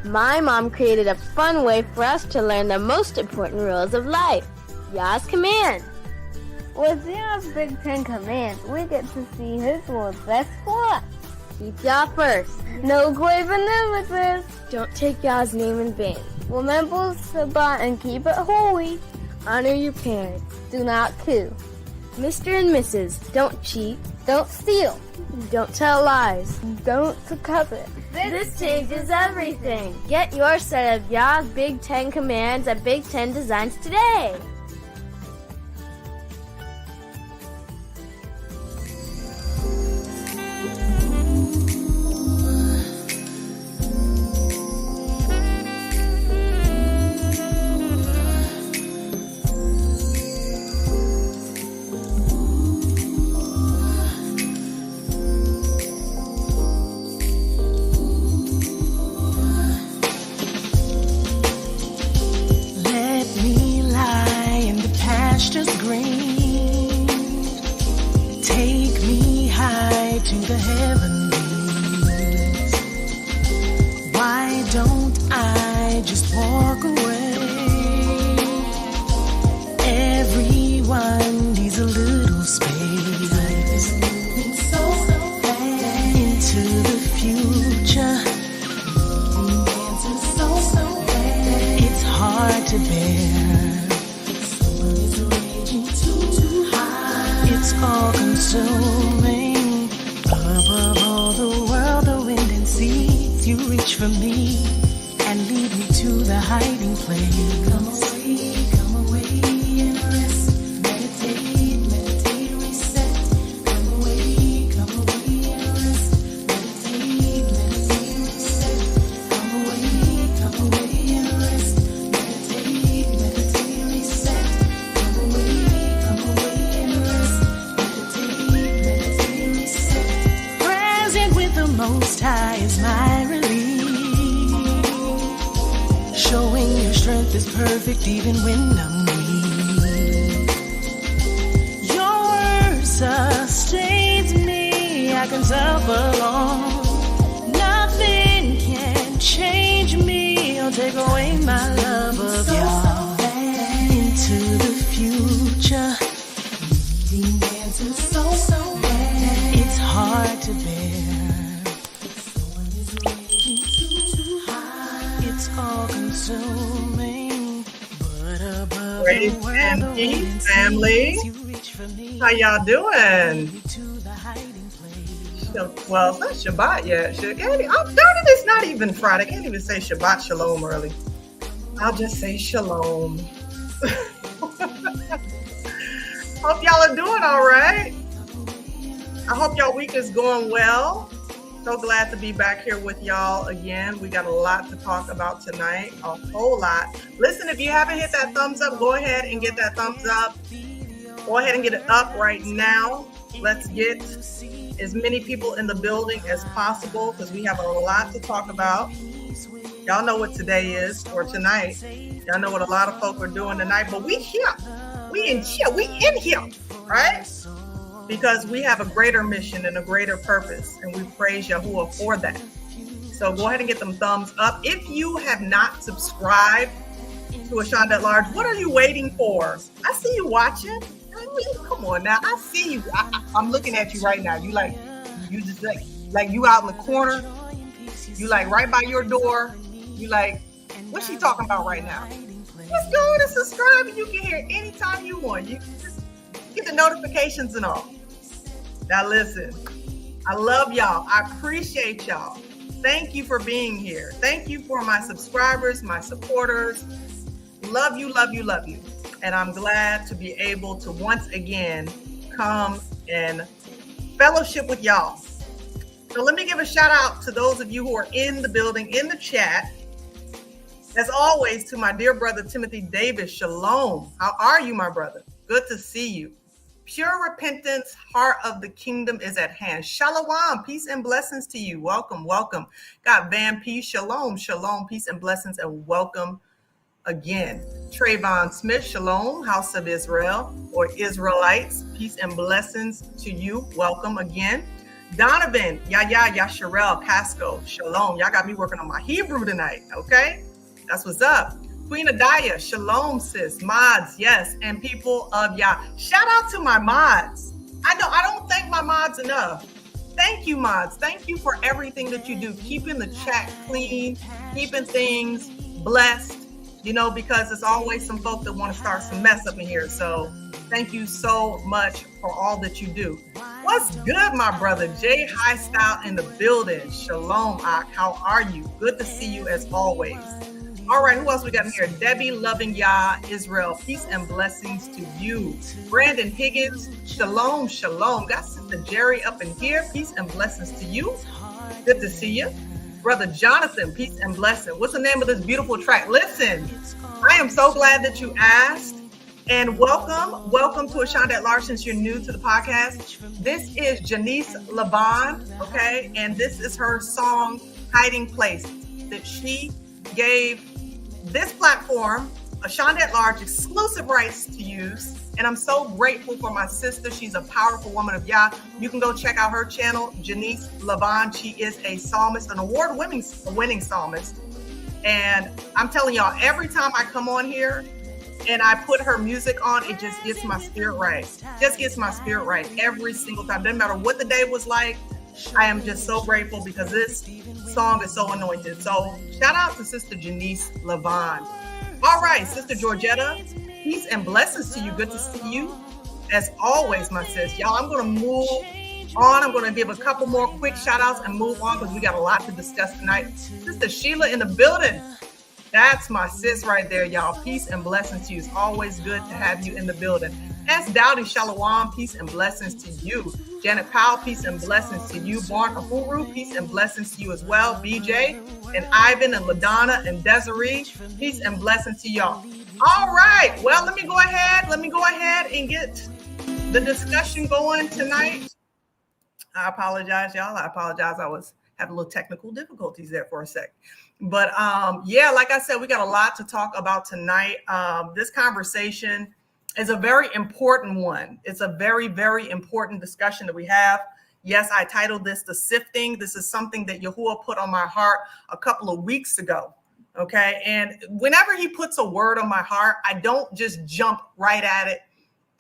My mom created a fun way for us to learn the most important rules of life. Yah's command. With Yah's Big Ten Commands, we get to see His will best for us. Keep Yah first. No graven images. Don't take Yah's name in vain. Remember Shabbat and keep it holy. Honor your parents. Do not kill. Mr. and Mrs., don't cheat. Don't steal. Don't tell lies. Don't covet. This changes everything. Get your set of Yah's Big Ten Commands at Big Ten Designs today. Family, how y'all doing? Well, it's not Shabbat yet. Darn it, it's not even Friday. I can't even say Shabbat Shalom early. I'll just say Shalom. Hope y'all are doing all right. I hope y'all week is going well. So glad to be back here with y'all again. We got a lot to talk about tonight, a whole lot. Listen, if you haven't hit that thumbs up, go ahead and get that thumbs up. Go ahead and get it up right now. Let's get as many people in the building as possible because we have a lot to talk about. Y'all know what today is, or tonight. Y'all know what a lot of folk are doing tonight, but we here. We in here, right? Because we have a greater mission and a greater purpose, and we praise Yahuwah for that. So go ahead and get them thumbs up. If you have not subscribed to Ashanda at Large. What are you waiting for? I see you watching. I mean, come on now. I see you. I'm looking at you right now. You just like you out in the corner. You like right by your door. You like, what's she talking about right now? Just go and subscribe and you can hear anytime you want. You can just get the notifications and all. Now listen, I love y'all. I appreciate y'all. Thank you for being here. Thank you for my subscribers, my supporters. Love you, love you, love you. And I'm glad to be able to once again come and fellowship with y'all. So let me give a shout out to those of you who are in the building, in the chat. As always, to my dear brother, Timothy Davis, shalom. How are you, my brother? Good to see you. Pure repentance, heart of the kingdom is at hand. Shalom, peace and blessings to you. Welcome, welcome. Got Van P, shalom, shalom, peace and blessings, and welcome again. Trayvon Smith, shalom, House of Israel, or Israelites, peace and blessings to you. Welcome again. Donovan, Yasharel, Casco, shalom. Y'all got me working on my Hebrew tonight, okay? That's what's up. Queen Adaya, shalom, sis. Mods, yes, and people of Yah. Shout out to my mods. I don't thank my mods enough. Thank you, mods. Thank you for everything that you do. Keeping the chat clean, keeping things blessed, because there's always some folk that want to start some mess up in here. So thank you so much for all that you do. What's good, my brother? Jay High Style in the building. Shalom, Ak. How are you? Good to see you as always. All right, who else we got in here? Debbie, loving Yah, Israel, peace and blessings to you. Brandon Higgins, shalom, shalom. Got Sister Jerry up in here, peace and blessings to you. Good to see you. Brother Jonathan, peace and blessing. What's the name of this beautiful track? Listen, I am so glad that you asked. And welcome to Ashanda at Large since you're new to the podcast. This is Janice Laban, okay? And this is her song, Hiding Place, that she gave this platform, Ashanda at Large, exclusive rights to use. And I'm so grateful for my sister. She's a powerful woman of Yah. You can go check out her channel, Janice Laban. She is a psalmist, an award-winning psalmist. And I'm telling y'all, every time I come on here and I put her music on, it just gets my spirit right. Just gets my spirit right every single time. Doesn't matter what the day was like. I am just so grateful because this song is so anointed. So shout out to Sister Janice Lavan. All right, Sister Georgetta, peace and blessings to you. Good to see you. As always, my sis. Y'all, I'm going to move on. I'm going to give a couple more quick shout outs and move on because we got a lot to discuss tonight. Sister Sheila in the building. That's my sis right there, y'all. Peace and blessings to you. It's always good to have you in the building. S. Dowdy Shalom, peace and blessings to you. Janet Powell, peace and blessings to you. Born Ahuru, peace and blessings to you as well. BJ and Ivan and LaDonna and Desiree, peace and blessings to y'all. All right. Well, let me go ahead and get the discussion going tonight. I apologize, y'all. I was having a little technical difficulties there for a sec. But like I said, we got a lot to talk about tonight. This conversation is a very important one. It's a very, very important discussion that we have. Yes, I titled this The Sifting. This is something that Yahuwah put on my heart a couple of weeks ago. Okay. And whenever he puts a word on my heart, I don't just jump right at it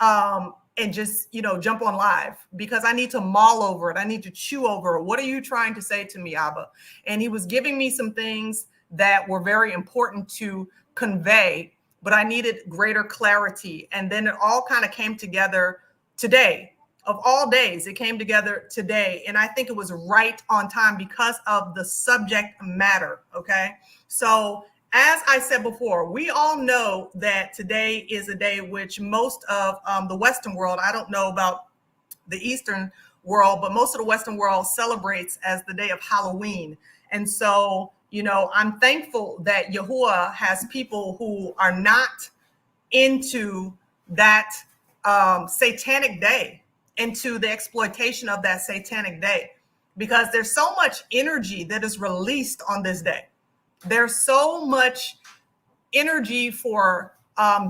and just, jump on live because I need to mull over it. I need to chew over it. What are you trying to say to me, Abba? And he was giving me some things that were very important to convey, but I needed greater clarity. And then it all kind of came together today. Of all days, it came together today. And I think it was right on time because of the subject matter. Okay. So as I said before, we all know that today is a day which most of the Western world, I don't know about the Eastern world, but most of the Western world celebrates as the day of Halloween. And so, I'm thankful that Yahuwah has people who are not into that satanic day, into the exploitation of that satanic day, because there's so much energy that is released on this day. There's so much energy for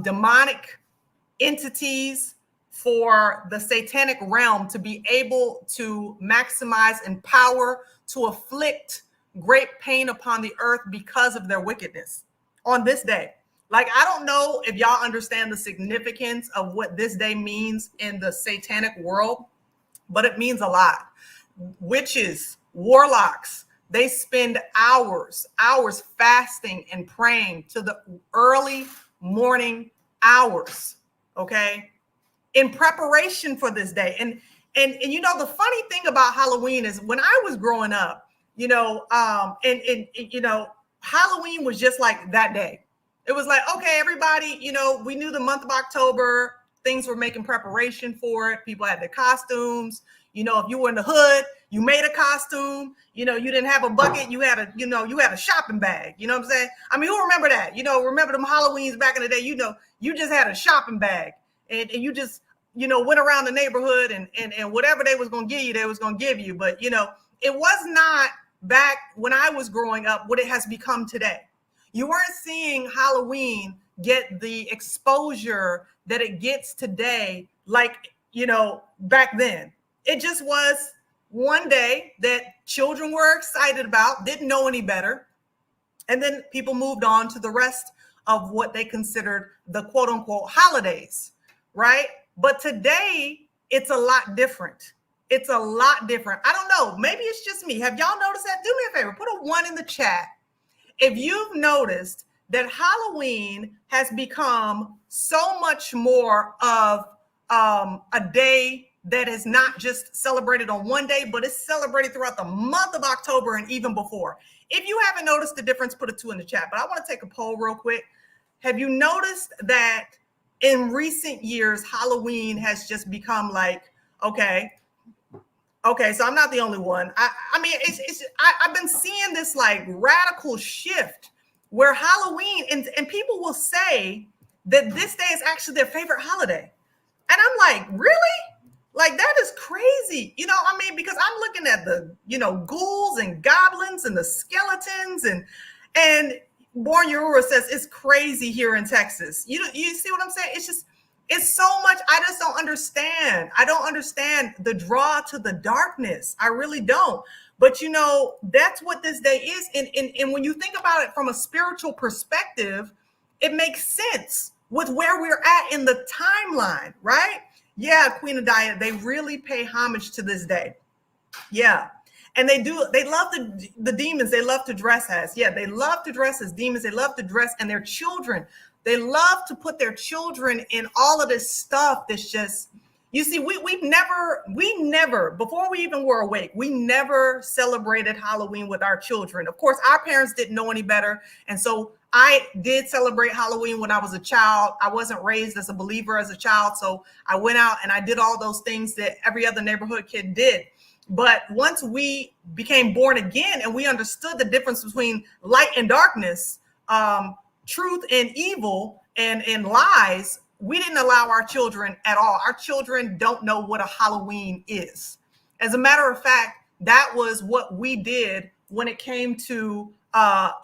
demonic entities, for the satanic realm to be able to maximize and power to afflict great pain upon the earth because of their wickedness on this day. Like, I don't know if y'all understand the significance of what this day means in the satanic world, but it means a lot. Witches, warlocks, they spend hours fasting and praying to the early morning hours, okay, in preparation for this day. And you know, the funny thing about Halloween is when I was growing up, you know, and you know, Halloween was just like that day. It was like, okay, everybody, you know, we knew the month of October, things were making preparation for it. People had their costumes. You know, if you were in the hood, you made a costume. You know, you didn't have a bucket, you had a shopping bag. You know what I'm saying? I mean, who remember that? You know, remember them Halloweens back in the day? You know, you just had a shopping bag, and you just, you know, went around the neighborhood and whatever they was going to give you, they was going to give you. But, you know, it was not back when I was growing up what it has become today. You weren't seeing Halloween get the exposure that it gets today, like, you know, back then. It just was one day that children were excited about, didn't know any better. And then people moved on to the rest of what they considered the quote unquote holidays, right? But today, it's a lot different. It's a lot different. I don't know. Maybe it's just me. Have y'all noticed that? Do me a favor. Put a 1 in the chat if you've noticed that Halloween has become so much more of a day that is not just celebrated on one day, but it's celebrated throughout the month of October and even before. If you haven't noticed the difference, put a 2 in the chat. But I want to take a poll real quick. Have you noticed that in recent years, Halloween has just become like, okay, so I'm not the only one. I mean, I've been seeing this like radical shift where Halloween, and people will say that this day is actually their favorite holiday. And I'm like, really? Like, that is crazy. You know, I mean, because I'm looking at the, you know, ghouls and goblins and the skeletons and Born Urura says it's crazy here in Texas. You see what I'm saying? It's so much. I just don't understand. I don't understand the draw to the darkness. I really don't. But, you know, that's what this day is. And when you think about it from a spiritual perspective, it makes sense with where we're at in the timeline, right? Yeah, Queen of Diet, they really pay homage to this day. Yeah. And they love the demons they love to dress as. Yeah, they love to dress as demons. They love to dress, and their children. They love to put their children in all of this stuff that's just, you see, we never, before we even were awake, we never celebrated Halloween with our children. Of course, our parents didn't know any better. And so I did celebrate Halloween when I was a child. I wasn't raised as a believer as a child. So I went out and I did all those things that every other neighborhood kid did. But once we became born again and we understood the difference between light and darkness, truth and evil and lies, we didn't allow our children at all. Our children don't know what a Halloween is. As a matter of fact, that was what we did when it came to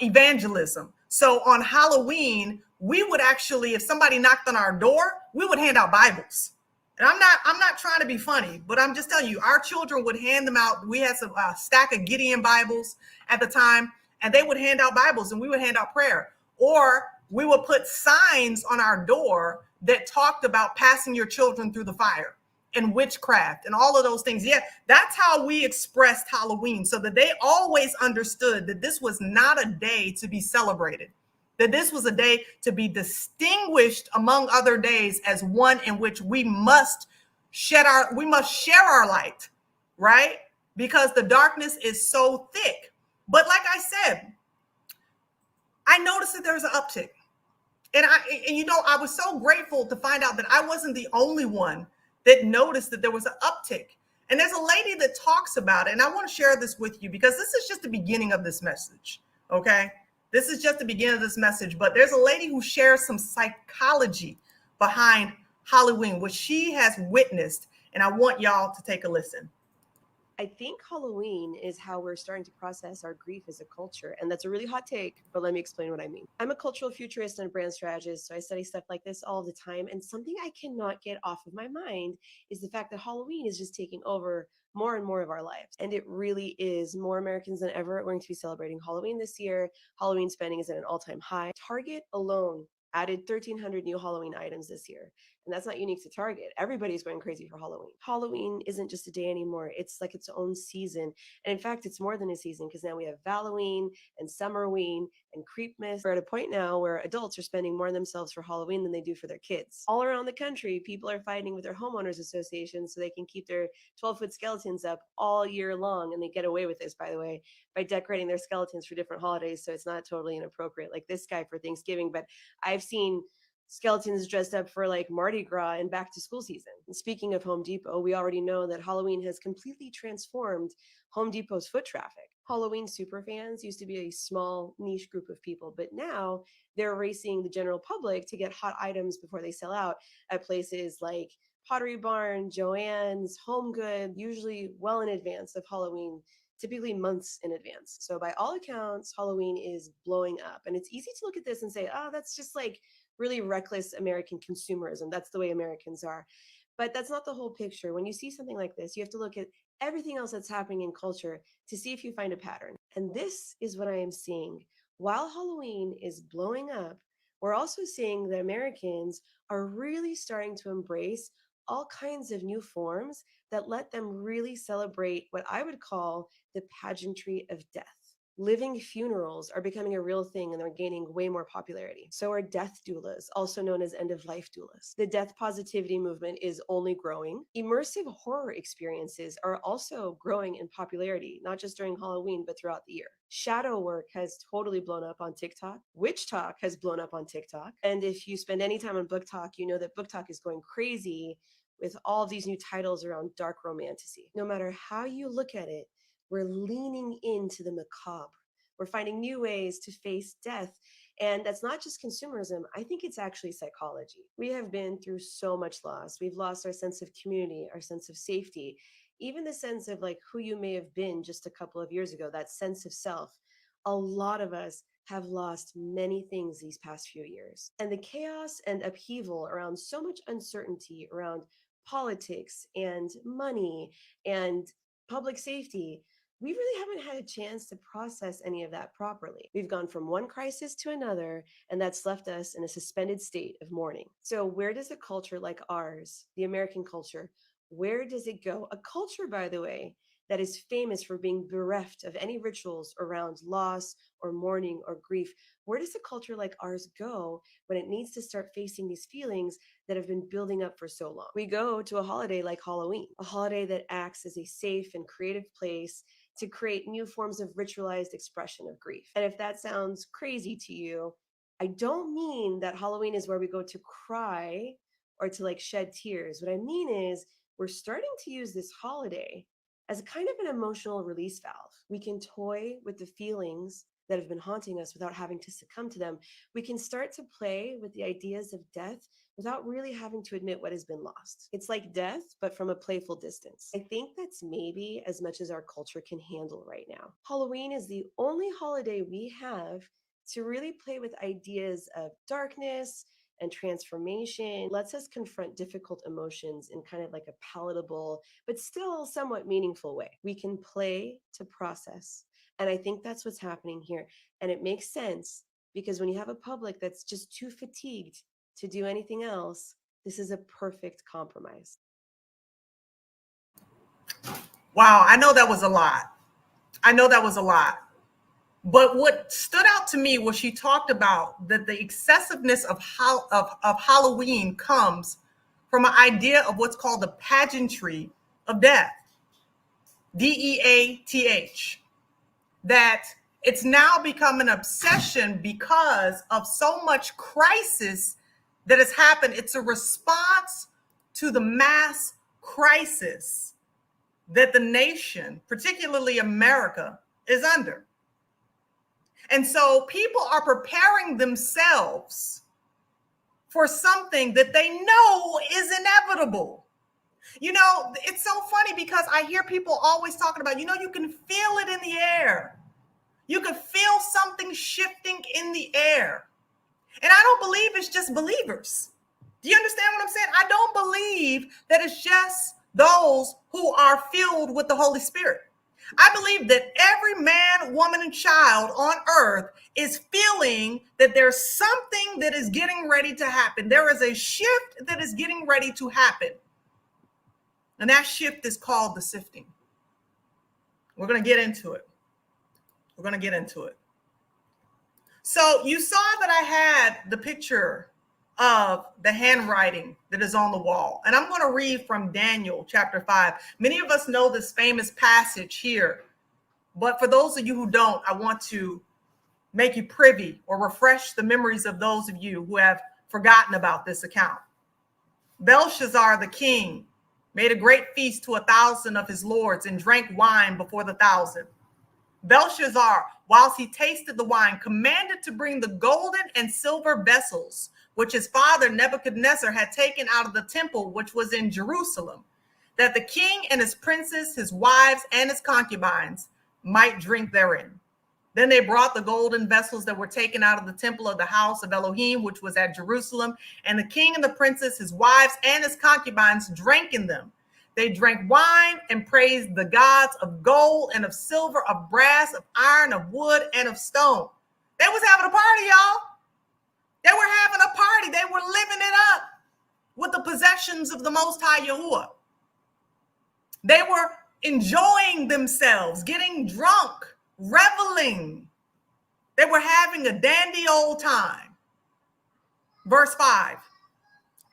evangelism. So on Halloween, we would actually, if somebody knocked on our door, we would hand out Bibles. And I'm not trying to be funny, but I'm just telling you, our children would hand them out. We had some stack of Gideon Bibles at the time, and they would hand out Bibles and we would hand out prayer. Or we would put signs on our door that talked about passing your children through the fire and witchcraft and all of those things. Yeah, that's how we expressed Halloween, so that they always understood that this was not a day to be celebrated, that this was a day to be distinguished among other days as one in which we must share our light, right? Because the darkness is so thick. But like I said, I noticed that there's an uptick. And you know, I was so grateful to find out that I wasn't the only one that noticed that there was an uptick. And there's a lady that talks about it. And I want to share this with you because this is just the beginning of this message. Okay. This is just the beginning of this message, but there's a lady who shares some psychology behind Halloween, which she has witnessed. And I want y'all to take a listen. I think Halloween is how we're starting to process our grief as a culture. And that's a really hot take, but let me explain what I mean. I'm a cultural futurist and a brand strategist, so I study stuff like this all the time. And something I cannot get off of my mind is the fact that Halloween is just taking over more and more of our lives. And it really is. More Americans than ever are going to be celebrating Halloween this year. Halloween spending is at an all-time high. Target alone added 1,300 new Halloween items this year. And that's not unique to Target. Everybody's going crazy for Halloween. Halloween isn't just a day anymore. It's like its own season. And in fact, it's more than a season because now we have Halloween and Summerween and Creepmas. We're at a point now where adults are spending more on themselves for Halloween than they do for their kids. All around the country, people are fighting with their homeowners associations so they can keep their 12-foot skeletons up all year long. And they get away with this, by the way, by decorating their skeletons for different holidays. So it's not totally inappropriate like this guy for Thanksgiving. But I've seen skeletons dressed up for like Mardi Gras and back to school season. And speaking of Home Depot, we already know that Halloween has completely transformed Home Depot's foot traffic. Halloween superfans used to be a small niche group of people, but now they're racing the general public to get hot items before they sell out at places like Pottery Barn, Joann's, Home Good, usually well in advance of Halloween, typically months in advance. So by all accounts, Halloween is blowing up. And it's easy to look at this and say, oh, that's just like really reckless American consumerism. That's the way Americans are. But that's not the whole picture. When you see something like this, you have to look at everything else that's happening in culture to see if you find a pattern. And this is what I am seeing. While Halloween is blowing up, we're also seeing that Americans are really starting to embrace all kinds of new forms that let them really celebrate what I would call the pageantry of death. Living funerals are becoming a real thing and they're gaining way more popularity. So are death doulas, also known as end-of-life doulas. The death positivity movement is only growing. Immersive horror experiences are also growing in popularity, not just during Halloween, but throughout the year. Shadow work has totally blown up on TikTok. Witch Talk has blown up on TikTok. And if you spend any time on Book Talk, you know that Book Talk is going crazy with all of these new titles around dark romantasy. No matter how you look at it, we're leaning into the macabre. We're finding new ways to face death. And that's not just consumerism. I think it's actually psychology. We have been through so much loss. We've lost our sense of community, our sense of safety, even the sense of like who you may have been just a couple of years ago, that sense of self. A lot of us have lost many things these past few years. And the chaos and upheaval around so much uncertainty around politics and money and public safety, we really haven't had a chance to process any of that properly. We've gone from one crisis to another, and that's left us in a suspended state of mourning. So where does a culture like ours, the American culture, where does it go? A culture, by the way, that is famous for being bereft of any rituals around loss or mourning or grief. Where does a culture like ours go when it needs to start facing these feelings that have been building up for so long? We go to a holiday like Halloween, a holiday that acts as a safe and creative place to create new forms of ritualized expression of grief. And if that sounds crazy to you, I don't mean that Halloween is where we go to cry or to like shed tears. What I mean is we're starting to use this holiday as a kind of an emotional release valve. We can toy with the feelings that have been haunting us without having to succumb to them. We can start to play with the ideas of death without really having to admit what has been lost. It's like death, but from a playful distance. I think that's maybe as much as our culture can handle right now. Halloween is the only holiday we have to really play with ideas of darkness and transformation. Lets us confront difficult emotions in kind of like a palatable, but still somewhat meaningful way. We can play to process. And I think that's what's happening here. And it makes sense because when you have a public that's just too fatigued to do anything else, this is a perfect compromise. Wow, I know that was a lot. But what stood out to me was she talked about that the excessiveness of Halloween comes from an idea of what's called the pageantry of death, DEATH, that it's now become an obsession because of so much crisis that has happened. It's a response to the mass crisis that the nation, particularly America, is under. And so people are preparing themselves for something that they know is inevitable. You know, it's so funny because I hear people always talking about, you know, you can feel it in the air. You can feel something shifting in the air. And I don't believe it's just believers. Do you understand what I'm saying? I don't believe that it's just those who are filled with the Holy Spirit. I believe that every man, woman, and child on earth is feeling that there's something that is getting ready to happen. There is a shift that is getting ready to happen. And that shift is called the sifting. We're going to get into it. We're going to get into it. So you saw that I had the picture of the handwriting that is on the wall. And I'm going to read from Daniel chapter 5. Many of us know this famous passage here. But for those of you who don't, I want to make you privy or refresh the memories of those of you who have forgotten about this account. Belshazzar the king made a great feast to 1,000 of his lords and drank wine before the 1,000. Belshazzar, whilst he tasted the wine, commanded to bring the golden and silver vessels which his father Nebuchadnezzar had taken out of the temple which was in Jerusalem, that the king and his princes, his wives, and his concubines might drink therein. Then they brought the golden vessels that were taken out of the temple of the house of Elohim, which was at Jerusalem, and the king and the princes, his wives, and his concubines drank in them. They drank wine and praised the gods of gold and of silver, of brass, of iron, of wood, and of stone. They was having a party, y'all. They were having a party. They were living it up with the possessions of the Most High Yahuwah. They were enjoying themselves, getting drunk, reveling. They were having a dandy old time. Verse 5.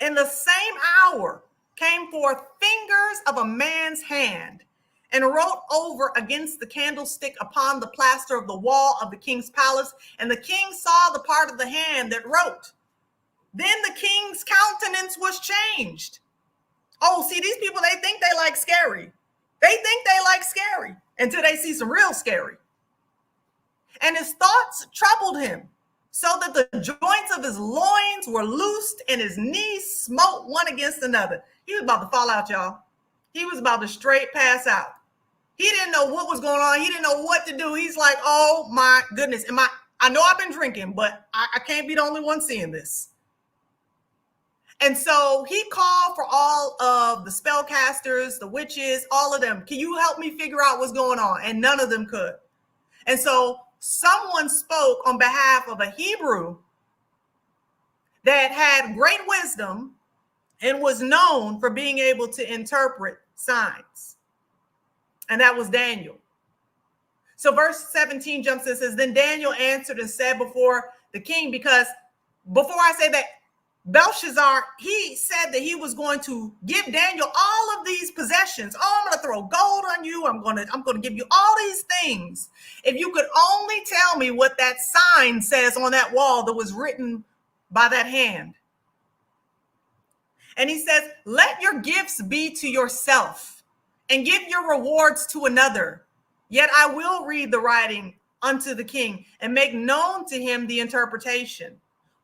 In the same hour came forth fingers of a man's hand and wrote over against the candlestick upon the plaster of the wall of the king's palace. And the king saw the part of the hand that wrote. Then the king's countenance was changed. Oh, see, these people, they think they like scary. They think they like scary until they see some real scary. And his thoughts troubled him, so that the joints of his loins were loosed and his knees smote one against another. He was about to fall out, y'all. He was about to straight pass out. He didn't know what was going on. He didn't know what to do. He's like, oh my goodness. I know I've been drinking, but I can't be the only one seeing this. And so he called for all of the spellcasters, the witches, all of them. Can you help me figure out what's going on? And none of them could. And so someone spoke on behalf of a Hebrew that had great wisdom and was known for being able to interpret signs. And that was Daniel. So verse 17 jumps in and says, then Daniel answered and said before the king, because before I say that, Belshazzar, he said that he was going to give Daniel all of these possessions. Oh, I'm going to throw gold on you. I'm going to give you all these things. If you could only tell me what that sign says on that wall that was written by that hand. And he says, let your gifts be to yourself and give your rewards to another. Yet I will read the writing unto the king and make known to him the interpretation.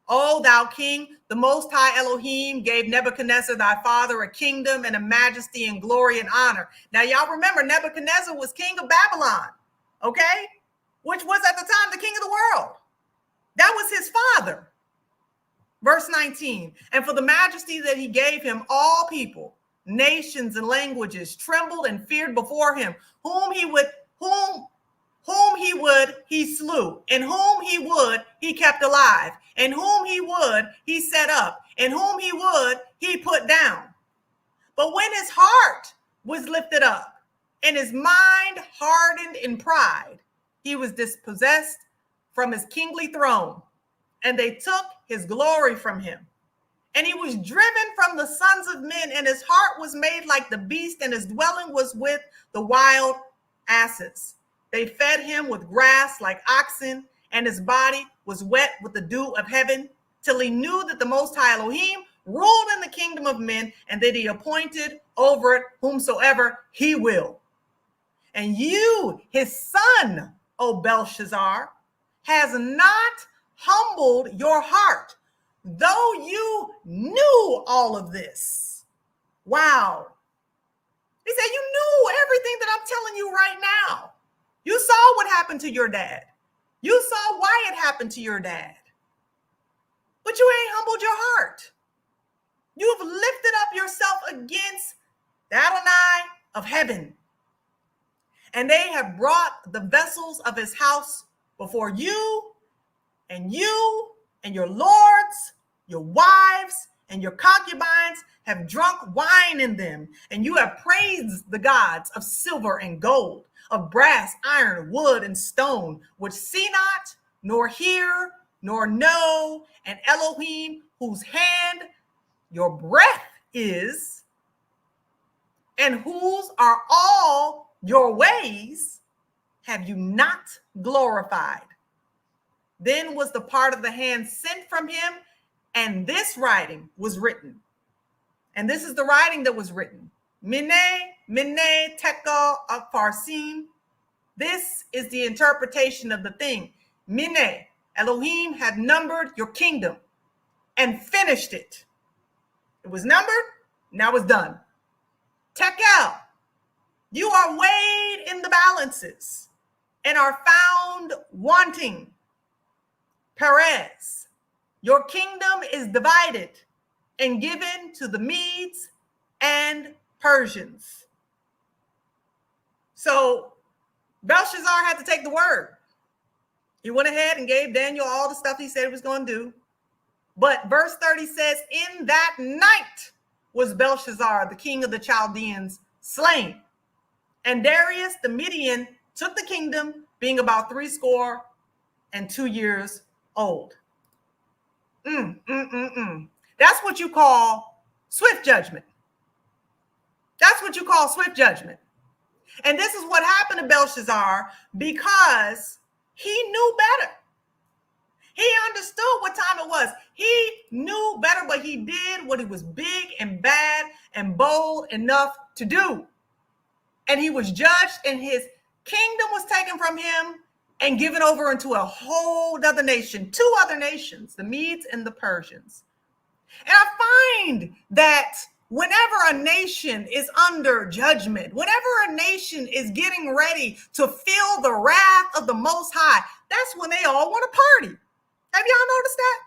O thou king, the Most High Elohim gave Nebuchadnezzar thy father a kingdom and a majesty and glory and honor. Now, y'all remember Nebuchadnezzar was king of Babylon, okay? Which was at the time the king of the world. That was his father. Verse 19, and for the majesty that he gave him, all people, nations and languages trembled and feared before him, whom he would, he slew, and whom he would, he kept alive, and whom he would, he set up, and whom he would, he put down. But when his heart was lifted up, and his mind hardened in pride, he was dispossessed from his kingly throne, and they took his glory from him. And he was driven from the sons of men, and his heart was made like the beast, and his dwelling was with the wild asses. They fed him with grass like oxen, and his body was wet with the dew of heaven, till he knew that the Most High Elohim ruled in the kingdom of men, and that he appointed over it whomsoever he will. And you, his son, O Belshazzar, has not humbled your heart, though you knew all of this. Wow. He said, you knew everything that I'm telling you right now. You saw what happened to your dad. You saw why it happened to your dad. But you ain't humbled your heart. You have lifted up yourself against the Adonai of heaven. and they have brought the vessels of his house before you and your lords, your wives, and your concubines have drunk wine in them, and you have praised the gods of silver and gold, of brass, iron, wood, and stone, which see not, nor hear, nor know, and Elohim, whose hand your breath is, and whose are all your ways, have you not glorified? Then was the part of the hand sent from him, and this writing was written. And this is the writing that was written. Mene, mene, tekel, upharsim. This is the interpretation of the thing. Mene, Elohim had numbered your kingdom and finished it. It was numbered, now it's done. Tekel, you are weighed in the balances and are found wanting. Perez, your kingdom is divided and given to the Medes and Persians. So Belshazzar had to take the word. He went ahead and gave Daniel all the stuff he said he was going to do. But verse 30 says, in that night was Belshazzar, the king of the Chaldeans, slain. And Darius the Median took the kingdom, being about 62 years old. That's what you call swift judgment. That's what you call swift judgment. And this is what happened to Belshazzar because he knew better. He understood what time it was. He knew better, but he did what he was big and bad and bold enough to do. And he was judged, and his kingdom was taken from him and given over into a whole other nation, 2 other nations, the Medes and the Persians. And I find that whenever a nation is under judgment, whenever a nation is getting ready to feel the wrath of the Most High, that's when they all want to party. Have y'all noticed that?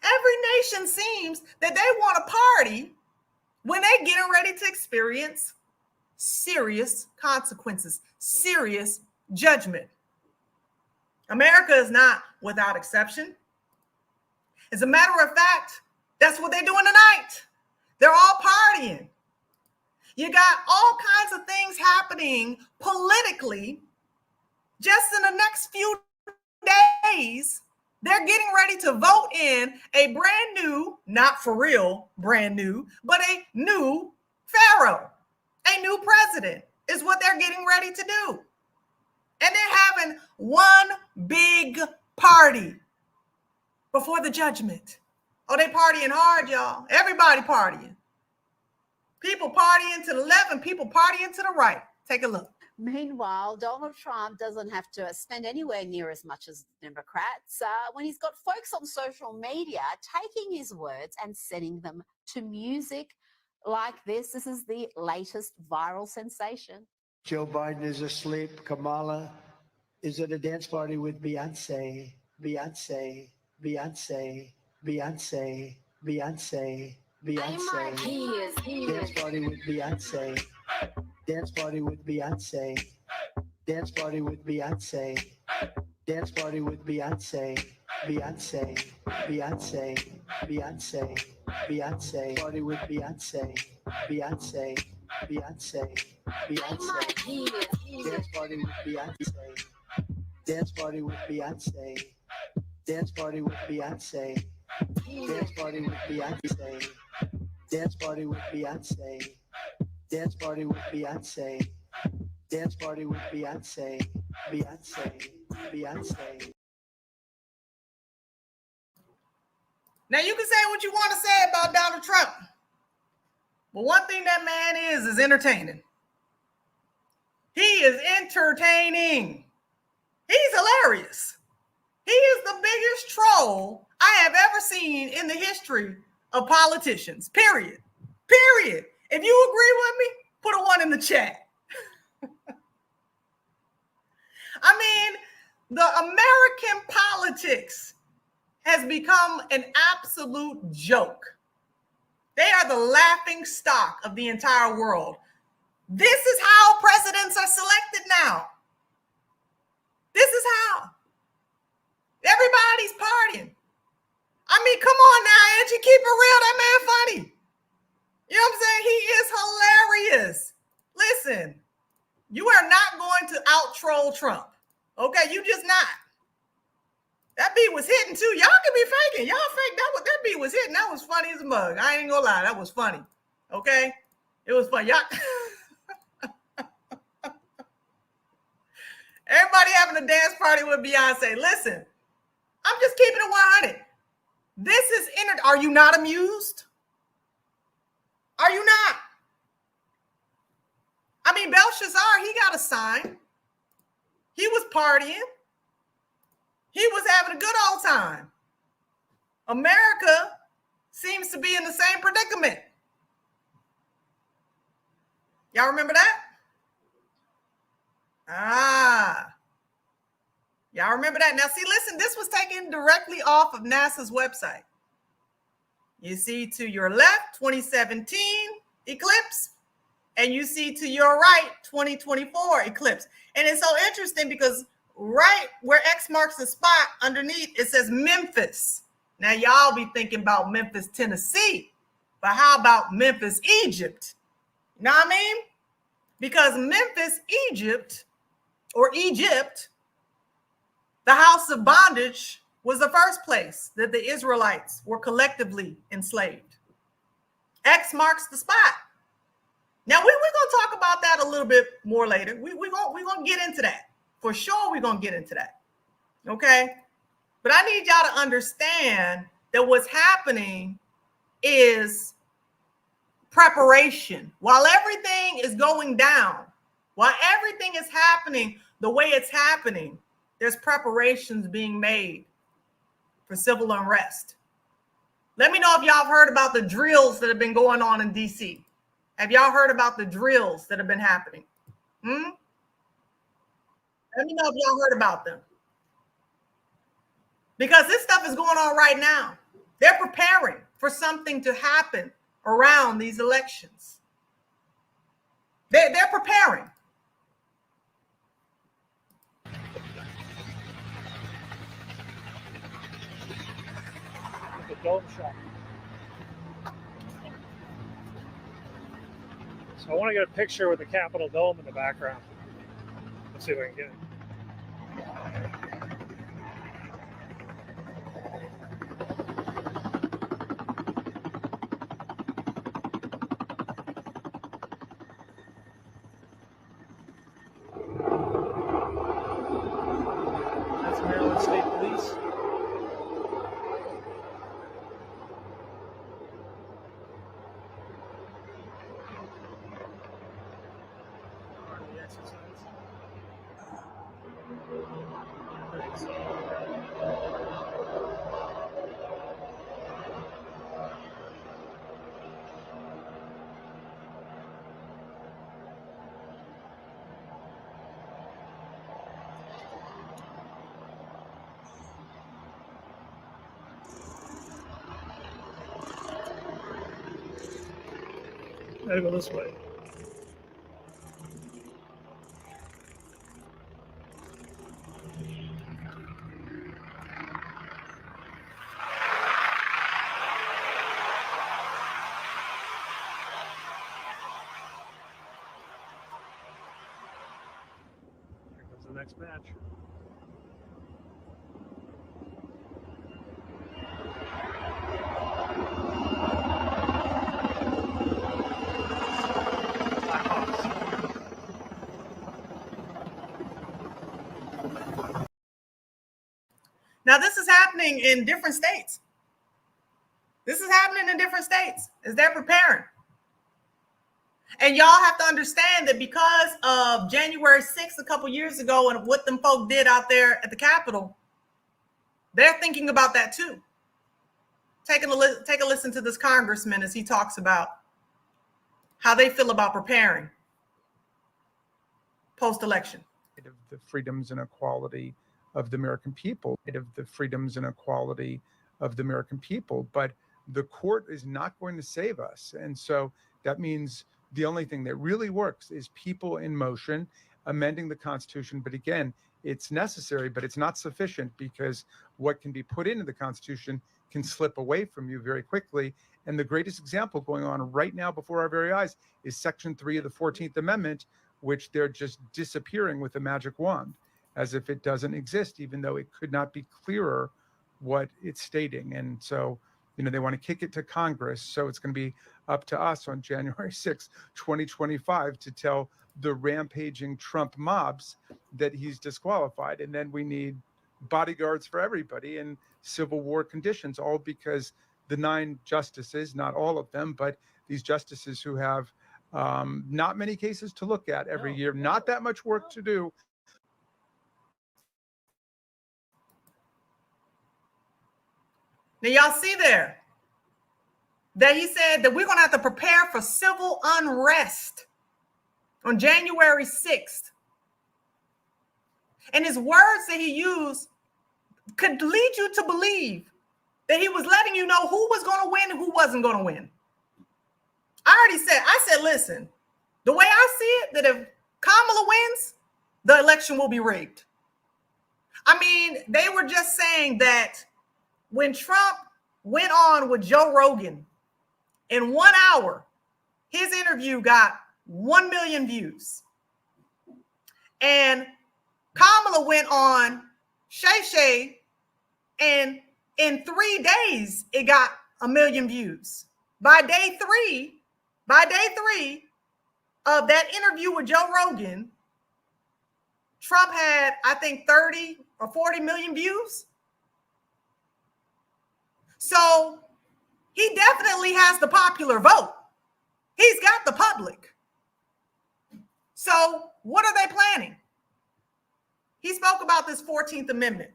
Every nation seems that they want to party when they're getting ready to experience serious consequences, serious judgment. America is not without exception. As a matter of fact, that's what they're doing tonight. They're all partying. You got all kinds of things happening politically. Just in the next few days, they're getting ready to vote in a brand new, not for real brand new, but a new pharaoh, a new president is what they're getting ready to do. And they're having one big party before the judgment. Oh, they partying hard, y'all. Everybody partying. People partying to the left and people partying to the right. Take a look. Meanwhile, Donald Trump doesn't have to spend anywhere near as much as Democrats when he's got folks on social media taking his words and setting them to music like this. This is the latest viral sensation. Joe Biden is asleep. Kamala is at a dance party with Beyonce. Beyonce. Beyonce. Beyonce. Beyonce. Beyonce. Dance party with Beyonce. Dance party with Beyonce. Dance party with Beyonce. Dance party with Beyonce. Beyonce. Beyonce. Beyonce. Beyonce. Party with Beyonce. Beyonce. Beyonce. Beyonce. Dance party with Beyonce. Dance party with Beyonce. Dance party with Beyonce. Dance party with Beyonce. Dance party with Beyonce. Dance party with Beyonce. Dance party with Beyonce. Beyonce. Beyonce. Now you can say what you want to say about Donald Trump, but one thing that man is entertaining. He is entertaining. He's hilarious. He is the biggest troll I have ever seen in the history of politicians, period. Period. If you agree with me, put a 1 in the chat. I mean, the American politics has become an absolute joke. They are the laughing stock of the entire world. This is how presidents are selected now. This is how. Everybody's partying. I mean, come on now, Angie, keep it real. That man funny. You know what I'm saying? He is hilarious. Listen, you are not going to out-troll Trump. Okay, you just not. That beat was hitting too. Y'all can be faking. Y'all fake that beat was hitting. That was funny as a mug. I ain't gonna lie. That was funny. Okay? It was funny. Y'all. Everybody having a dance party with Beyonce. Listen, I'm just keeping it 100. This is Are you not amused? Are you not? I mean, Belshazzar, he got a sign. He was partying. He was having a good old time. America seems to be in the same predicament. Y'all remember that? Y'all remember that? Now, see, listen, this was taken directly off of NASA's website. You see to your left, 2017 eclipse, and you see to your right, 2024 eclipse. And it's so interesting because right where X marks the spot underneath, it says Memphis. Now, y'all be thinking about Memphis, Tennessee, but how about Memphis, Egypt? You know what I mean? Because Memphis, Egypt, the house of bondage, was the first place that the Israelites were collectively enslaved. X marks the spot. Now, we're going to talk about that a little bit more later. We're going to get into that. For sure, we're going to get into that. Okay? But I need y'all to understand that what's happening is preparation. While everything is going down, while everything is happening the way it's happening, there's preparations being made for civil unrest. Let me know if y'all have heard about the drills that have been going on in DC. Have y'all heard about the drills that have been happening? Let me know if y'all heard about them. Because this stuff is going on right now. They're preparing for something to happen around these elections. They're preparing. The dome shot. So I want to get a picture with the Capitol dome in the background. Let's see if I can get it. That's Maryland State Police. Gotta go this way. Here goes the next match. Now, this is happening in different states. This is happening in different states as they're preparing. And y'all have to understand that because of January 6th a couple years ago and what them folk did out there at the Capitol, they're thinking about that too. Take a listen to this congressman as he talks about how they feel about preparing post-election. Of the freedoms and equality of the American people, of the freedoms and equality of the American people. But the court is not going to save us. And so that means the only thing that really works is people in motion, amending the Constitution. But again, it's necessary, but it's not sufficient, because what can be put into the Constitution can slip away from you very quickly. And the greatest example going on right now before our very eyes is Section 3 of the 14th Amendment, which they're just disappearing with a magic wand, as if it doesn't exist, even though it could not be clearer what it's stating. And so, they want to kick it to Congress. So it's going to be up to us on January 6, 2025, to tell the rampaging Trump mobs that he's disqualified. And then we need bodyguards for everybody in Civil War conditions, all because the 9 justices, not all of them, but these justices who have not many cases to look at every year, not that much work to do. Now, y'all see there that he said that we're going to have to prepare for civil unrest on January 6th. And his words that he used could lead you to believe that he was letting you know who was going to win and who wasn't going to win. I said, listen, the way I see it, that if Kamala wins, the election will be rigged. I mean, they were just saying that when Trump went on with Joe Rogan, in 1 hour, his interview got 1 million views. And Kamala went on Shay, and in 3 days, it got 1 million views. By day three of that interview with Joe Rogan, Trump had, I think, 30 or 40 million views. So he definitely has the popular vote. He's got the public. So what are they planning? He spoke about this 14th Amendment.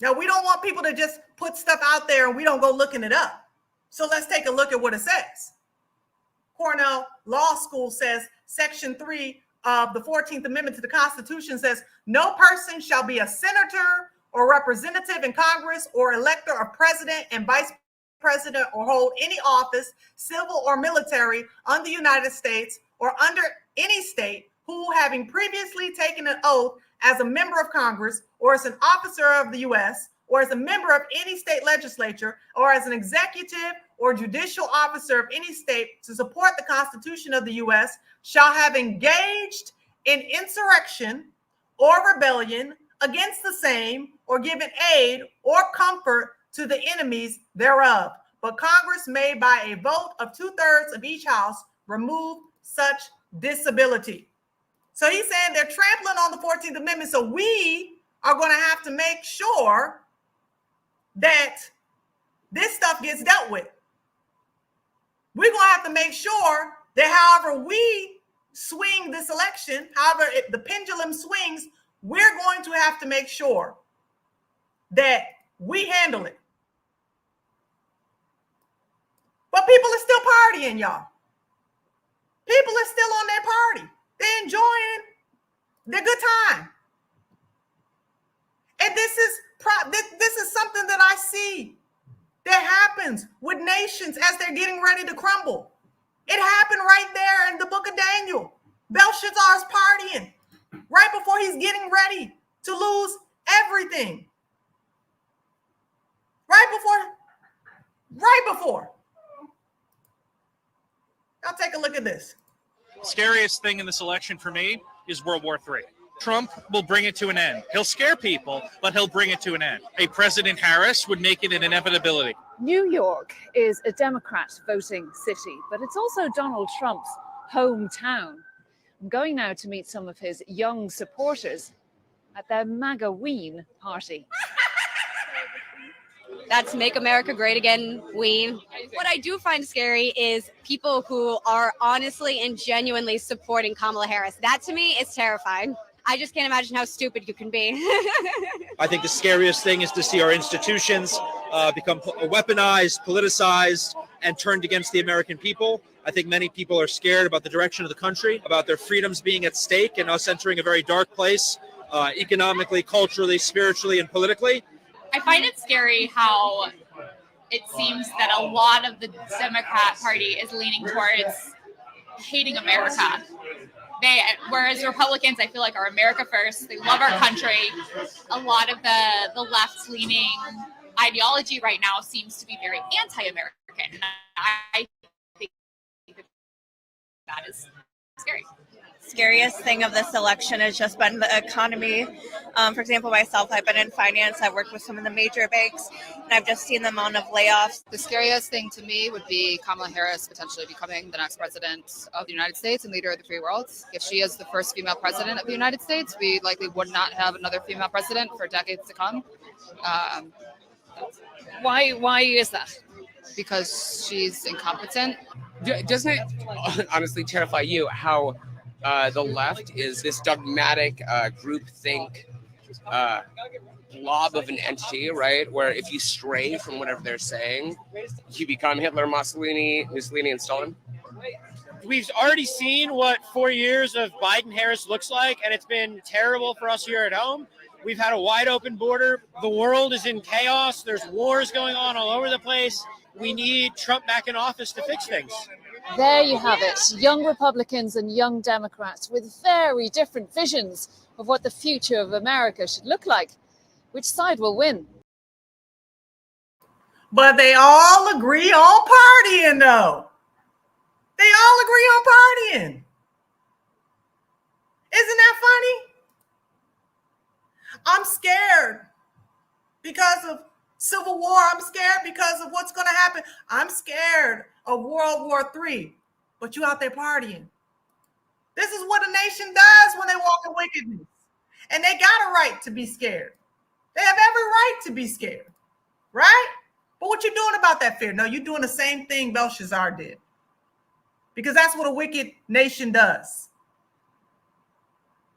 Now, we don't want people to just put stuff out there and we don't go looking it up. So let's take a look at what it says. Cornell Law School says Section 3 of the 14th Amendment to the Constitution says, no person shall be a senator or representative in Congress or elector of president and vice president or hold any office, civil or military, under the United States or under any state who, having previously taken an oath as a member of Congress or as an officer of the U.S. or as a member of any state legislature or as an executive or judicial officer of any state to support the Constitution of the U.S. shall have engaged in insurrection or rebellion against the same or given aid or comfort to the enemies thereof. But Congress may, by a vote of 2/3 of each house, remove such disability. So he's saying they're trampling on the 14th Amendment. So we are going to have to make sure that this stuff gets dealt with. We're going to have to make sure that however we swing this election, however the pendulum swings, we're going to have to make sure that we handle it. But people are still partying, y'all. People are still on their party. They're enjoying their good time. And this is something that I see that happens with nations as they're getting ready to crumble. It happened right there in the book of Daniel. Belshazzar's partying right before he's getting ready to lose everything. Right before. Now take a look at this. Scariest thing in this election for me is World War III. Trump will bring it to an end. He'll scare people, but he'll bring it to an end. A President Harris would make it an inevitability. New York is a Democrat voting city, but it's also Donald Trump's hometown. I'm going now to meet some of his young supporters at their MAGA-ween party. That's Make America Great Again, Ween. What I do find scary is people who are honestly and genuinely supporting Kamala Harris. That to me is terrifying. I just can't imagine how stupid you can be. I think the scariest thing is to see our institutions become weaponized, politicized, and turned against the American people. I think many people are scared about the direction of the country, about their freedoms being at stake, and us entering a very dark place, economically, culturally, spiritually, and politically. I find it scary how it seems that a lot of the Democrat Party is leaning towards hating America. Whereas Republicans, I feel like, are America first. They love our country. A lot of the left-leaning ideology right now seems to be very anti-American. I think that is scary. Scariest thing of this election has just been the economy. For example, myself, I've been in finance. I've worked with some of the major banks, and I've just seen the amount of layoffs. The scariest thing to me would be Kamala Harris potentially becoming the next president of the United States and leader of the free world. If she is the first female president of the United States, we likely would not have another female president for decades to come. Why is that? Because she's incompetent. Doesn't it honestly terrify you how the left is this dogmatic groupthink blob of an entity, right? Where if you stray from whatever they're saying, you become Hitler, Mussolini, and Stalin. We've already seen what 4 years of Biden-Harris looks like, and it's been terrible for us here at home. We've had a wide open border. The world is in chaos. There's wars going on all over the place. We need Trump back in office to fix things. There you have it. Young Republicans and young Democrats with very different visions of what the future of America should look like. Which side will win? But they all agree on partying, though. They all agree on partying. Isn't that funny? I'm scared because of Civil War. I'm scared because of what's going to happen. I'm scared of World War III, but you out there partying. This is what a nation does when they walk in wickedness. And they got a right to be scared. They have every right to be scared, right? But what you doing about that fear? No, you're doing the same thing Belshazzar did. Because that's what a wicked nation does.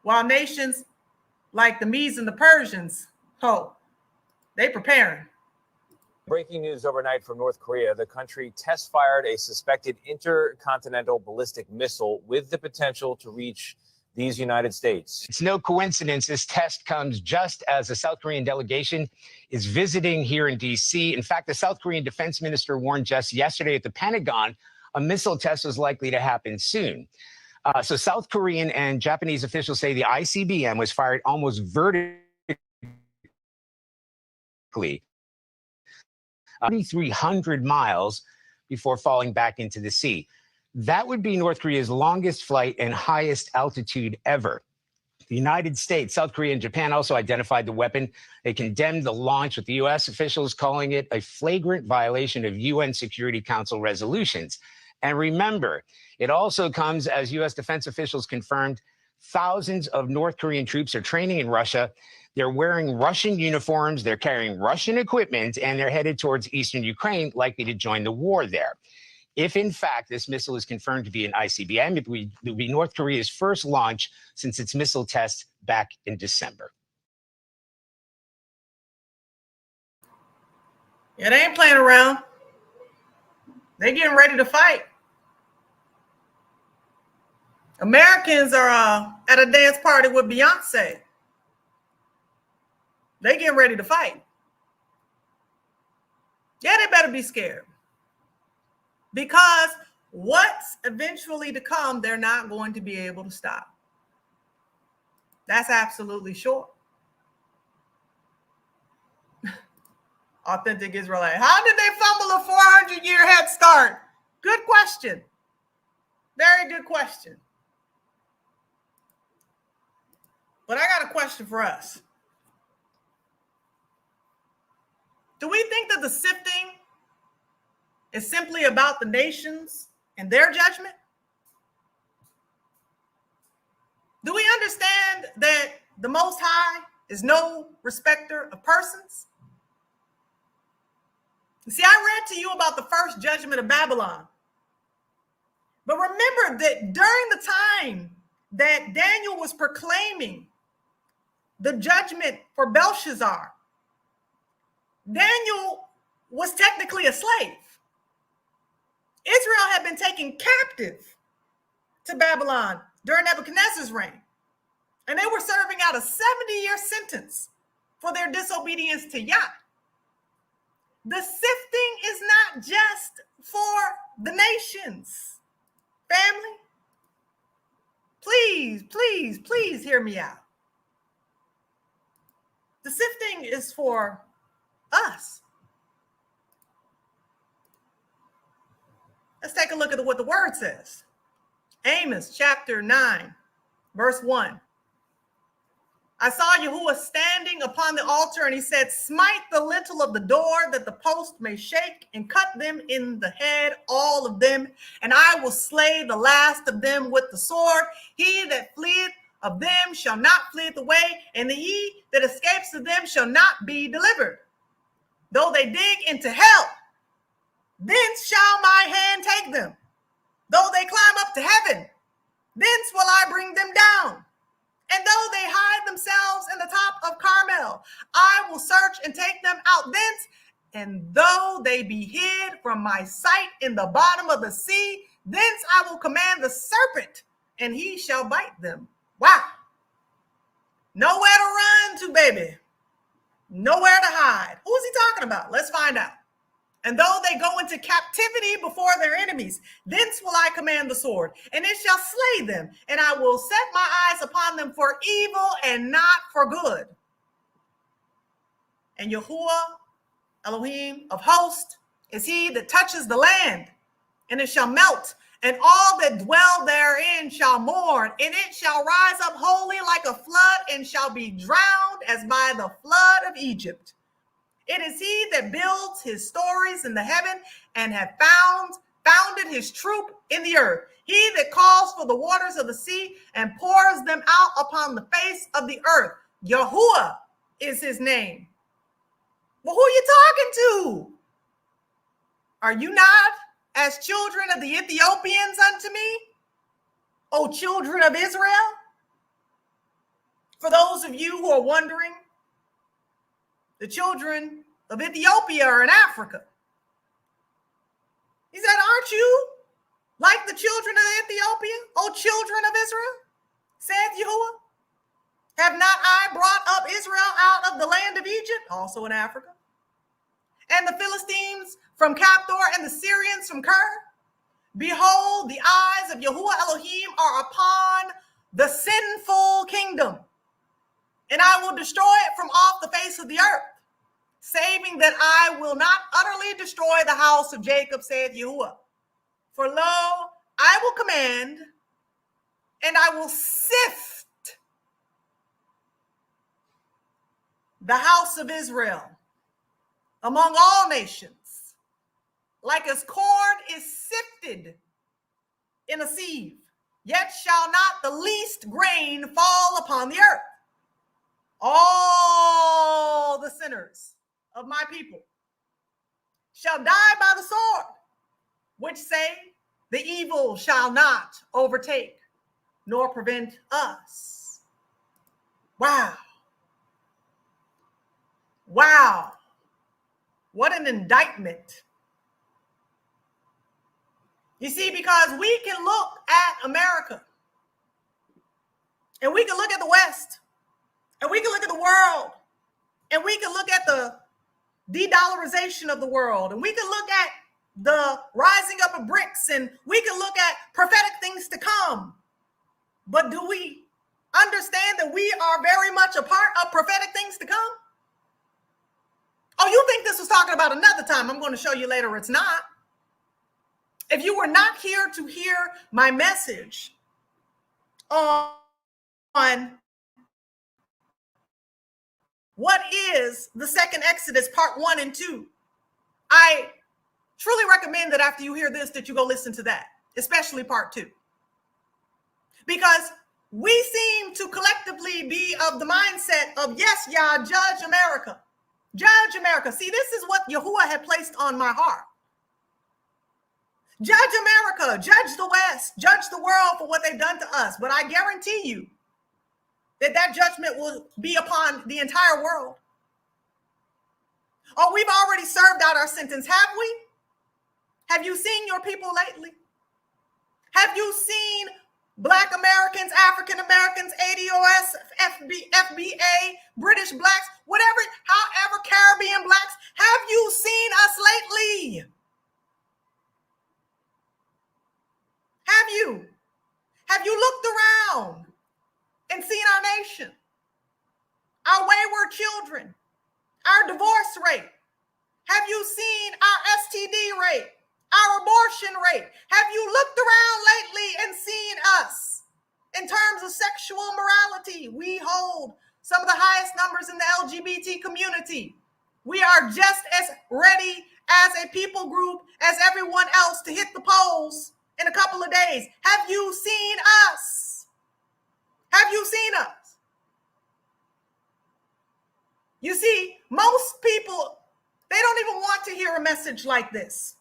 While nations like the Medes and the Persians, they preparing. Breaking news overnight from North Korea. The country test fired a suspected intercontinental ballistic missile with the potential to reach these United States. It's no coincidence this test comes just as the South Korean delegation is visiting here in D.C. In fact, the South Korean defense minister warned just yesterday at the Pentagon a missile test was likely to happen soon. So South Korean and Japanese officials say the ICBM was fired almost vertically, 3,300 miles before falling back into the sea. That would be North Korea's longest flight and highest altitude ever. The United States, South Korea, and Japan also identified the weapon. They condemned the launch, with the U.S. officials calling it a flagrant violation of UN Security Council resolutions. And remember, it also comes as U.S. defense officials confirmed thousands of North Korean troops are training in Russia. They're wearing Russian uniforms, they're carrying Russian equipment, and they're headed towards eastern Ukraine, likely to join the war there. If, in fact, this missile is confirmed to be an ICBM, it will be North Korea's first launch since its missile test back in December. Yeah, they ain't playing around. They getting ready to fight. Americans are at a dance party with Beyonce. They getting ready to fight. Yeah, they better be scared. Because what's eventually to come, they're not going to be able to stop. That's absolutely sure. Authentic Israelite. How did they fumble a 400-year head start? Good question. Very good question. But I got a question for us. Do we think that the sifting is simply about the nations and their judgment? Do we understand that the Most High is no respecter of persons? See, I read to you about the first judgment of Babylon. But remember that during the time that Daniel was proclaiming the judgment for Belshazzar, Daniel was technically a slave. Israel had been taken captive to Babylon during Nebuchadnezzar's reign, and they were serving out a 70-year sentence for their disobedience to Yah. The sifting is not just for the nations. Family, please, please, please hear me out. The sifting is for us. Let's take a look at what the word says. Amos chapter 9, verse 1. I saw Yahuwah standing upon the altar, and he said, smite the lintel of the door, that the post may shake, and cut them in the head, all of them, and I will slay the last of them with the sword. He that fleeth of them shall not flee away, and he that escapes of them shall not be delivered. Though they dig into hell, thence shall my hand take them. Though they climb up to heaven, thence will I bring them down. And though they hide themselves in the top of Carmel, I will search and take them out thence. And though they be hid from my sight in the bottom of the sea, thence I will command the serpent, and he shall bite them. Wow. Nowhere to run to, baby. Nowhere to hide. Who is he talking about? Let's find out. And though they go into captivity before their enemies, thence will I command the sword, and it shall slay them, and I will set my eyes upon them for evil and not for good. And Yahuwah, Elohim of hosts, is he that touches the land, and it shall melt, and all that dwell therein shall mourn, and it shall rise up wholly like a flood, and shall be drowned as by the flood of Egypt. It is he that builds his stories in the heaven and hath founded his troop in the earth. He that calls for the waters of the sea and pours them out upon the face of the earth. Yahuwah is his name. Well, who are you talking to? Are you not as children of the Ethiopians unto me, O children of Israel? For those of you who are wondering, the children of Ethiopia are in Africa. He said, aren't you like the children of Ethiopia, O children of Israel? Saith Yahuwah. Have not I brought up Israel out of the land of Egypt, also in Africa? And the Philistines from Captor and the Syrians from Ker? Behold, the eyes of Yahuwah Elohim are upon the sinful kingdom, and I will destroy it from off the face of the earth, saving that I will not utterly destroy the house of Jacob, saith Yahuwah. For lo, I will command, and I will sift the house of Israel among all nations, like as corn is sifted in a sieve, yet shall not the least grain fall upon the earth. All the sinners of my people shall die by the sword, which say the evil shall not overtake nor prevent us. Wow. Wow. What an indictment. You see, because we can look at America, and we can look at the West, and we can look at the world, and we can look at the de-dollarization of the world, and we can look at the rising up of BRICS, and we can look at prophetic things to come. But do we understand that we are very much a part of prophetic things to come? Oh, you think this was talking about another time? I'm going to show you later it's not. If you were not here to hear my message on what is the second Exodus, part 1 and 2, I truly recommend that after you hear this, that you go listen to that, especially part 2. Because we seem to collectively be of the mindset of, yes, Yah, judge America. Judge America. See, this is what Yahuwah had placed on my heart. Judge America, judge the West, judge the world for what they've done to us. But I guarantee you that that judgment will be upon the entire world. Oh, we've already served out our sentence, have we? Have you seen your people lately? Have you seen Black Americans, African Americans, ADOS, FBA, British blacks, whatever, however, Caribbean blacks, have you seen us lately? Have you? Have you looked around and seen our nation, our wayward children, our divorce rate? Have you seen our STD rate, our abortion rate? Have you looked around lately and seen us in terms of sexual morality? We hold some of the highest numbers in the LGBT community. We are just as ready as a people group as everyone else to hit the polls in a couple of days. Have you seen us? Have you seen us? You see, most people, they don't even want to hear a message like this.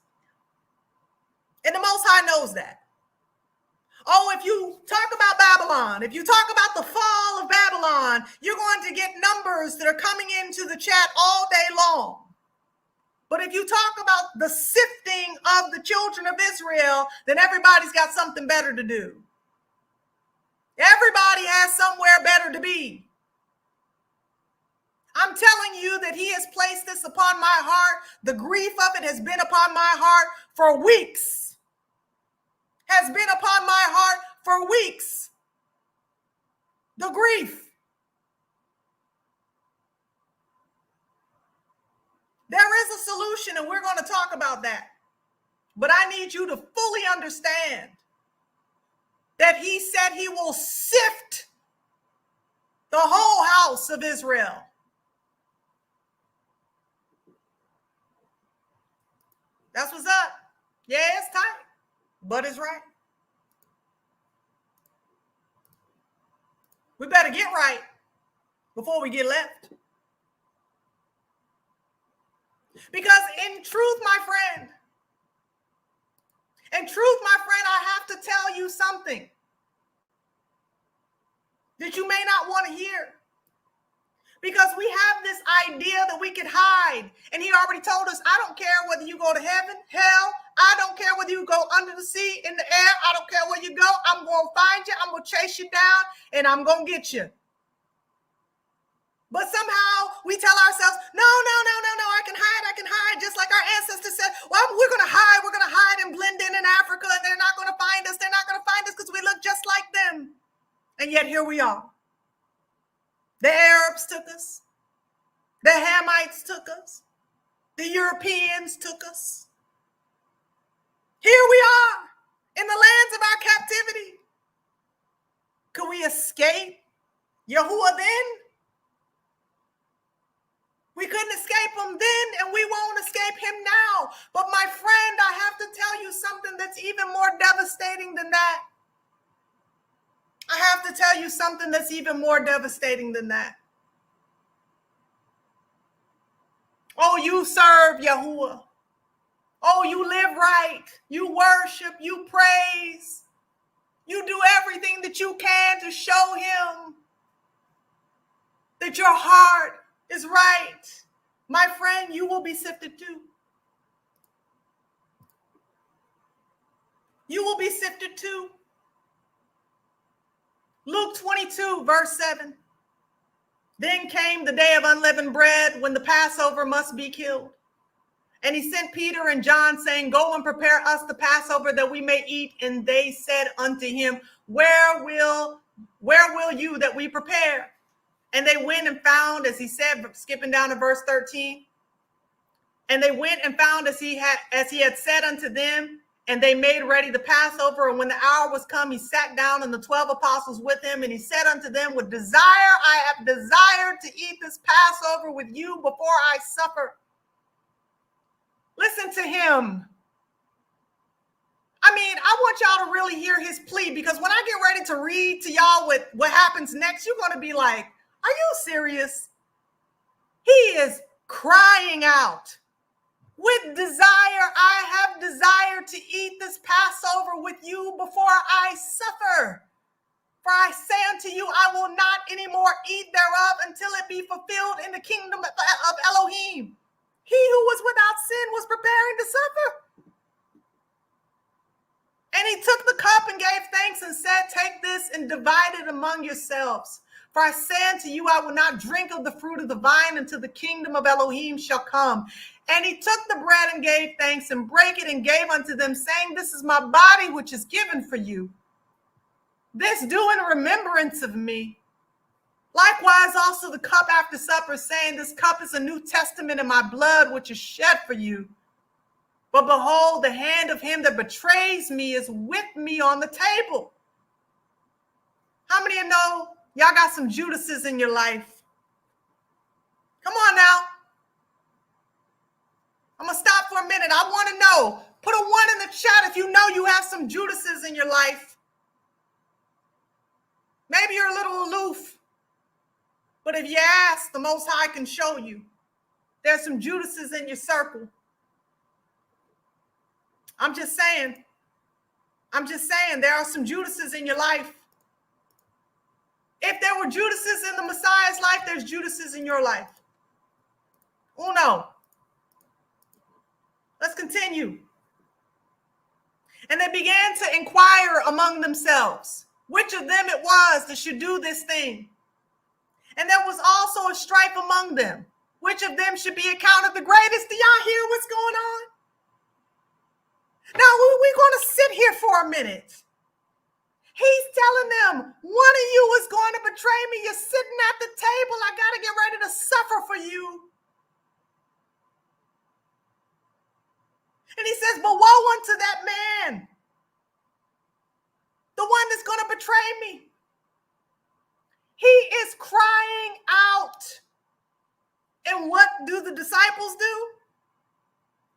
And the Most High knows that. Oh, if you talk about Babylon, if you talk about the fall of Babylon, you're going to get numbers that are coming into the chat all day long. But if you talk about the sifting of the children of Israel, then everybody's got something better to do. Everybody has somewhere better to be. I'm telling you that he has placed this upon my heart. The grief of it has been upon my heart for weeks. Has been upon my heart for weeks. The grief. There is a solution, and we're going to talk about that. But I need you to fully understand that he said he will sift the whole house of Israel. That's what's up. Yeah, it's tight, but it's right. We better get right before we get left. Because in truth, my friend, I have to tell you something that you may not want to hear. Because we have this idea that we could hide. And he already told us, I don't care whether you go to heaven, hell. I don't care whether you go under the sea, in the air. I don't care where you go. I'm going to find you. I'm going to chase you down, and I'm going to get you. But somehow we tell ourselves, no, I can hide. Just like our ancestors said, well, we're going to hide and blend in Africa. And they're not going to find us. They're not going to find us because we look just like them. And yet here we are. The Arabs took us. The Hamites took us. The Europeans took us. Here we are in the lands of our captivity. Could we escape Yahuwah then? We couldn't escape him then, and we won't escape him now. But my friend, I have to tell you something that's even more devastating than that. I have to tell you something that's even more devastating than that. Oh, you serve Yahuwah. Oh, you live right. You worship, you praise. You do everything that you can to show him that your heart is right. My friend, you will be sifted too. You will be sifted too. Luke 22, verse 7. Then came the day of unleavened bread when the Passover must be killed. And he sent Peter and John, saying, go and prepare us the Passover that we may eat. And they said unto him, where will you that we prepare? And they went and found, as he said, skipping down to verse 13. And they went and found as he had said unto them, and they made ready the Passover. And when the hour was come, he sat down, and the 12 apostles with him. And he said unto them, with desire, I have desired to eat this Passover with you before I suffer. Listen to him. I mean, I want y'all to really hear his plea, because when I get ready to read to y'all what happens next, you're going to be like, are you serious? He is crying out. With desire, I have desired to eat this Passover with you before I suffer. For I say unto you, I will not anymore eat thereof until it be fulfilled in the kingdom of Elohim. He who was without sin was preparing to suffer. And he took the cup and and gave thanks and said, take this and divide it among yourselves. For I say unto you, I will not drink of the fruit of the vine until the kingdom of Elohim shall come. And he took the bread and gave thanks and brake it and gave unto them, saying, this is my body which is given for you. This do in remembrance of me. Likewise also the cup after supper, saying, this cup is a new testament in my blood, which is shed for you. But behold, the hand of him that betrays me is with me on the table. How many of you know y'all got some Judases in your life? Come on now. I'm going to stop for a minute. I want to know. Put a 1 in the chat if you know you have some Judases in your life. Maybe you're a little aloof. But if you ask, the Most High can show you. There's some Judases in your circle. I'm just saying there are some Judases in your life. If there were Judases in the Messiah's life, there's Judases in your life. Uno. Let's continue. And they began to inquire among themselves which of them it was that should do this thing. And there was also a strife among them, which of them should be accounted the greatest. Do y'all hear what's going on? Now, we're going to sit here for a minute. He's telling them, one of you is going to betray me. You're sitting at the table. I got to get ready to suffer for you. And he says, but woe unto that man, the one that's going to betray me. He is crying out. And what do the disciples do?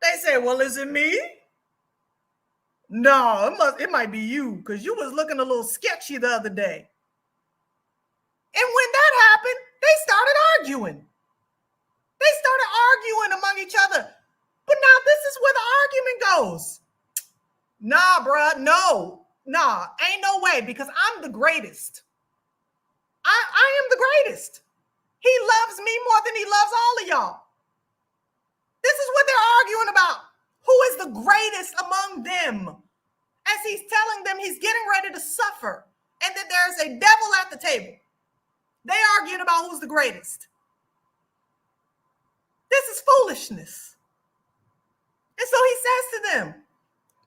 They say, well, is it me? No, it might be you, because you was looking a little sketchy the other day. And when that happened, they started arguing. They started arguing among each other. But now this is where the argument goes. Nah, bruh, no. Nah, ain't no way, because I'm the greatest. I am the greatest. He loves me more than he loves all of y'all. This is what they're arguing about. Who is the greatest among them? As he's telling them he's getting ready to suffer and that there's a devil at the table. They arguing about who's the greatest. This is foolishness. And so he says to them,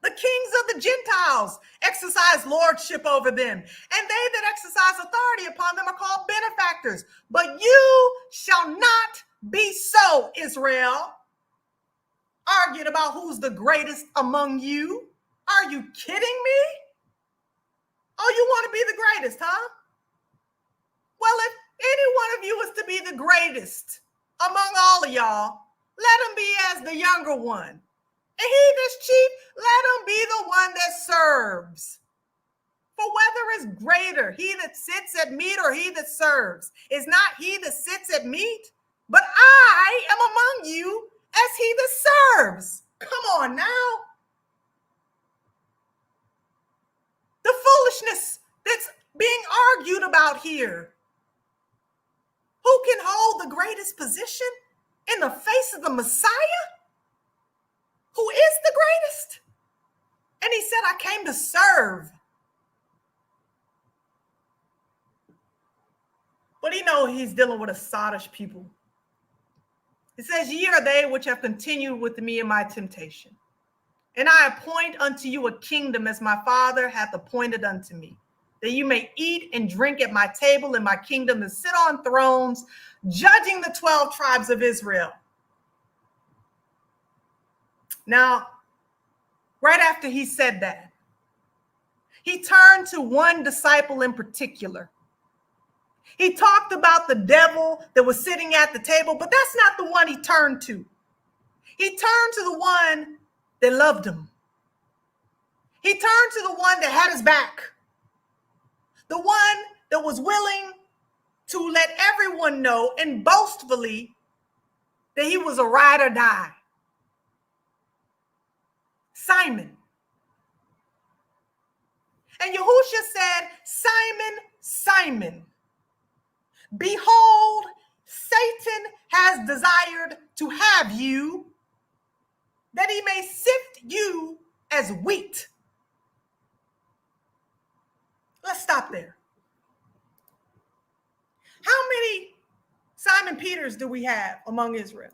the kings of the Gentiles exercise lordship over them, and they that exercise authority upon them are called benefactors. But you shall not be so, Israel. Arguing about who's the greatest among you. Are you kidding me? Oh, you want to be the greatest, huh? Well, if any one of you is to be the greatest among all of y'all, let him be as the younger one. And he that's chief, let him be the one that serves. For whether is greater, he that sits at meat or he that serves, is not he that sits at meat, but I am among you as he that serves. Come on now. The foolishness that's being argued about here. Who can hold the greatest position in the face of the Messiah? Who is the greatest? And he said, I came to serve. But he knows he's dealing with a sottish people. It says, ye are they which have continued with me in my temptation. And I appoint unto you a kingdom as my Father hath appointed unto me, that you may eat and drink at my table in my kingdom and sit on thrones, judging the 12 tribes of Israel. Now, right after he said that, he turned to one disciple in particular. He talked about the devil that was sitting at the table, but that's not the one he turned to. He turned to the one that loved him. He turned to the one that had his back. The one that was willing to let everyone know and boastfully that he was a ride or die. Simon. And Yahushua said, Simon, Simon, behold, Satan has desired to have you, that he may sift you as wheat. out there. How many Simon Peters do we have among Israel?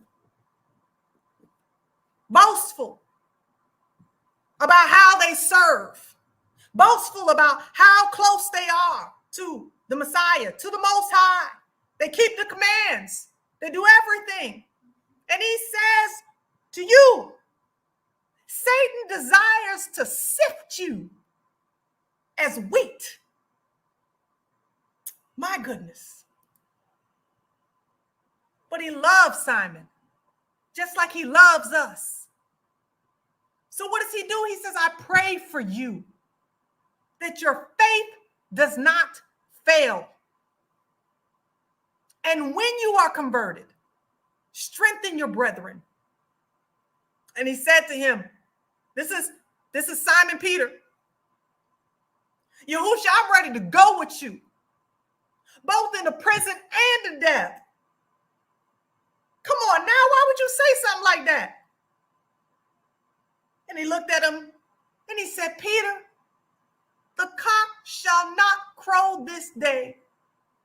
Boastful about how they serve, boastful about how close they are to the Messiah, to the Most High. They keep the commands. They do everything. And he says to you, Satan desires to sift you as wheat. My goodness. But he loves Simon, just like he loves us. So what does he do? He says, I pray for you that your faith does not fail. And when you are converted, strengthen your brethren. And he said to him, this is Simon Peter. Yahusha, I'm ready to go with you, both in the prison and the death. Come on now, why would you say something like that? And he looked at him and he said, Peter, the cock shall not crow this day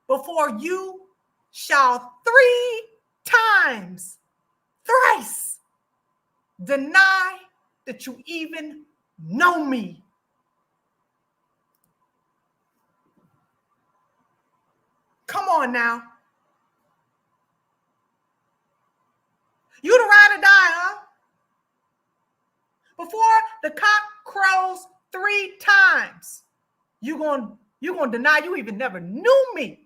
before you shall 3 times, thrice, deny that you even know me. Come on now. You the ride or die, huh? Before the cock crows 3 times, you're gonna deny you even never knew me.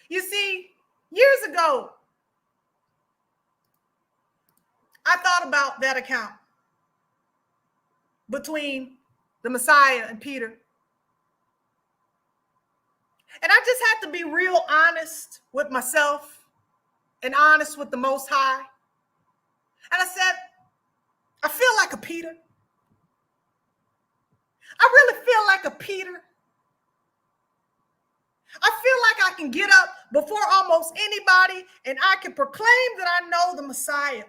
You see, years ago, I thought about that account between the Messiah and Peter. And I just had to be real honest with myself and honest with the Most High. And I said, I feel like a Peter. I really feel like a Peter. I feel like I can get up before almost anybody and I can proclaim that I know the Messiah.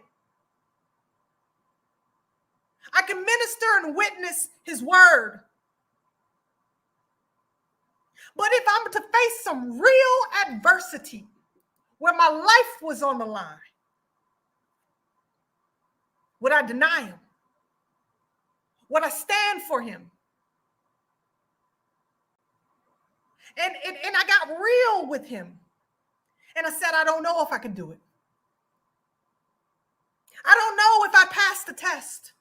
I can minister and witness his word. But if I'm to face some real adversity where my life was on the line, would I deny him? Would I stand for him? And I got real with him. And I said, I don't know if I can do it. I don't know if I passed the test.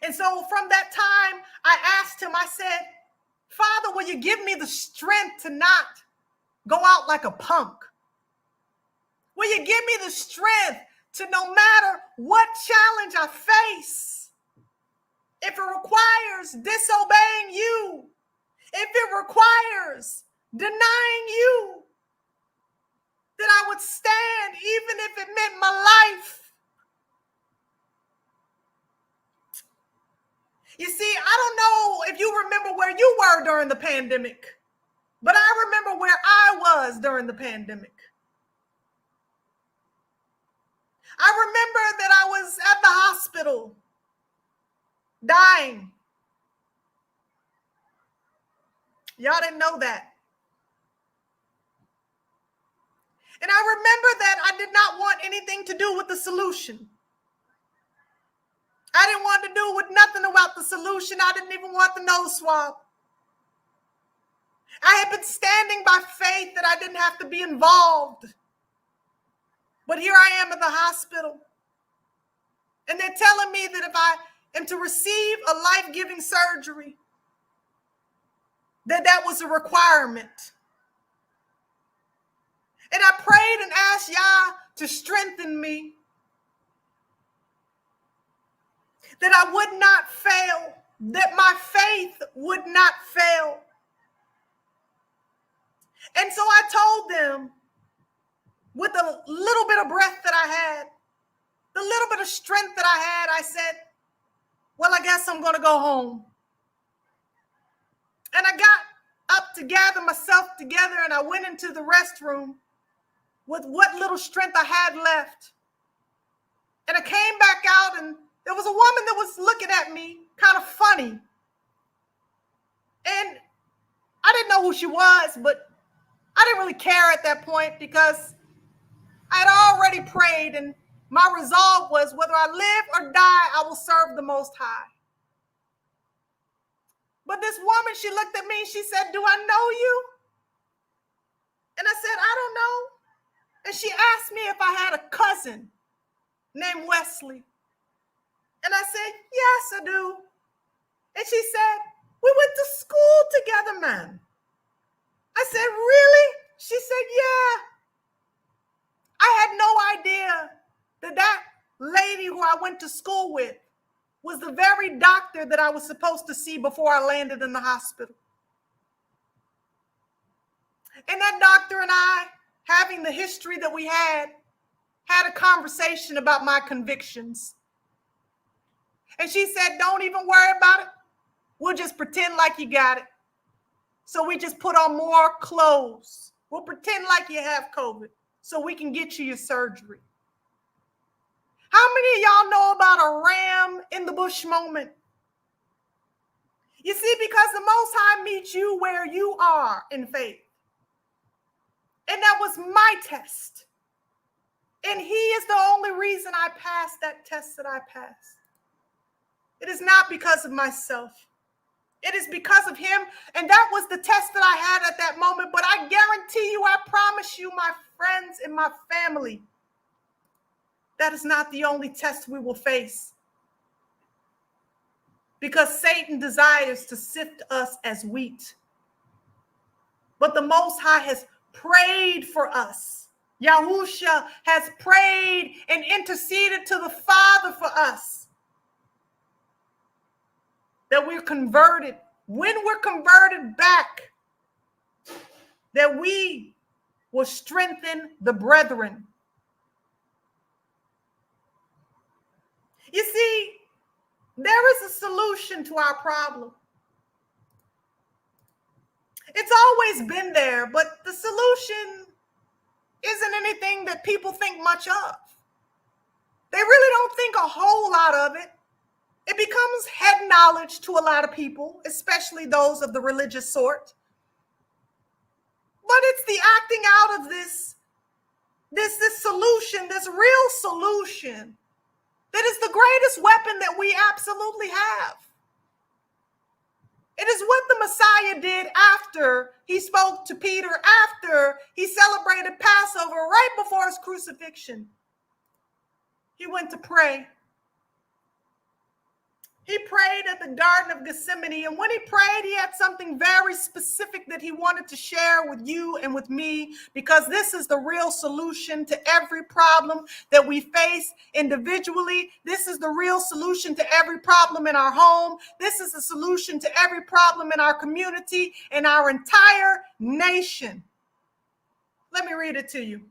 And so from that time, I asked him, I said, Father, will you give me the strength to not go out like a punk? Will you give me the strength to, no matter what challenge I face, if it requires disobeying you, if it requires denying you, that I would stand even if it meant my life? You see, I don't know if you remember where you were during the pandemic, but I remember where I was during the pandemic. I remember that I was at the hospital dying. Y'all didn't know that. And I remember that I did not want anything to do with the solution. I didn't want to do with nothing about the solution. I didn't even want the nose swab. I had been standing by faith that I didn't have to be involved. But here I am at the hospital. And they're telling me that if I am to receive a life-giving surgery, that was a requirement. And I prayed and asked Yah to strengthen me, that I would not fail, that my faith would not fail. And so I told them, with a little bit of breath that I had, the little bit of strength that I had, I said, well, I guess I'm going to go home. And I got up to gather myself together and I went into the restroom with what little strength I had left. And I came back out and there was a woman that was looking at me kind of funny. And I didn't know who she was, but I didn't really care at that point because I had already prayed, and my resolve was whether I live or die, I will serve the Most High. But this woman, she looked at me and she said, "Do I know you?" And I said, "I don't know." And she asked me if I had a cousin named Wesley. And I said, "Yes, I do." And she said, "We went to school together, man." I said, "Really?" She said, "Yeah." I had no idea that lady who I went to school with was the very doctor that I was supposed to see before I landed in the hospital. And that doctor and I, having the history that we had a conversation about my convictions. And she said, "Don't even worry about it. We'll just pretend like you got it." So we just put on more clothes. We'll pretend like you have COVID so we can get you your surgery. How many of y'all know about a ram in the bush moment? You see, because the Most High meets you where you are in faith. And that was my test. And he is the only reason I passed that test that I passed. It is not because of myself. It is because of him. And that was the test that I had at that moment. But I guarantee you, I promise you, my friends and my family, that is not the only test we will face. Because Satan desires to sift us as wheat. But the Most High has prayed for us. Yahusha has prayed and interceded to the Father for us. That we're converted. When we're converted back, that we will strengthen the brethren. You see, there is a solution to our problem. It's always been there, but the solution isn't anything that people think much of. They really don't think a whole lot of it. It becomes head knowledge to a lot of people, especially those of the religious sort. But it's the acting out of this solution, this real solution, that is the greatest weapon that we absolutely have. It is what the Messiah did after he spoke to Peter, after he celebrated Passover, right before his crucifixion. He went to pray. He prayed at the Garden of Gethsemane, and when he prayed, he had something very specific that he wanted to share with you and with me, because this is the real solution to every problem that we face individually. This is the real solution to every problem in our home. This is the solution to every problem in our community and our entire nation. Let me read it to you.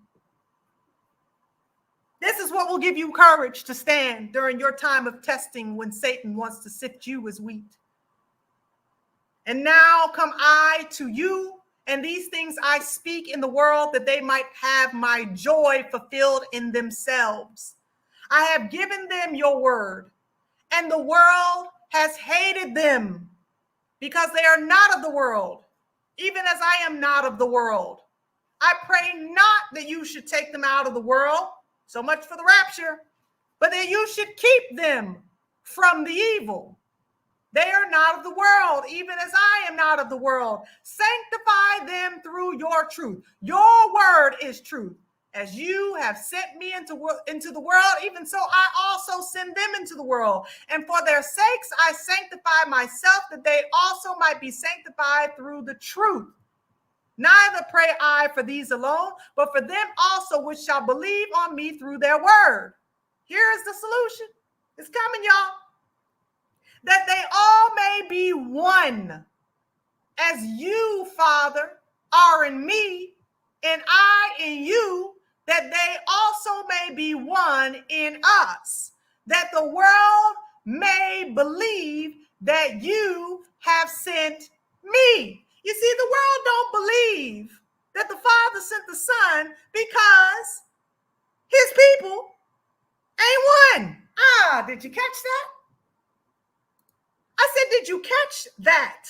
This is what will give you courage to stand during your time of testing when Satan wants to sift you as wheat. And now come I to you, and these things I speak in the world, that they might have my joy fulfilled in themselves. I have given them your word, and the world has hated them, because they are not of the world, even as I am not of the world. I pray not that you should take them out of the world, so much for the rapture, but that you should keep them from the evil. They are not of the world, even as I am not of the world. Sanctify them through your truth. Your word is truth. As you have sent me into the world, even so I also send them into the world. And for their sakes I sanctify myself, that they also might be sanctified through the truth. Neither pray I for these alone, but for them also which shall believe on me through their word. Here is the solution. It's coming, y'all. That they all may be one, as you, Father, are in me, and I in you, that they also may be one in us, that the world may believe that you have sent me. You see, the world don't believe that the Father sent the Son because his people ain't one. Did you catch that? I said, did you catch that?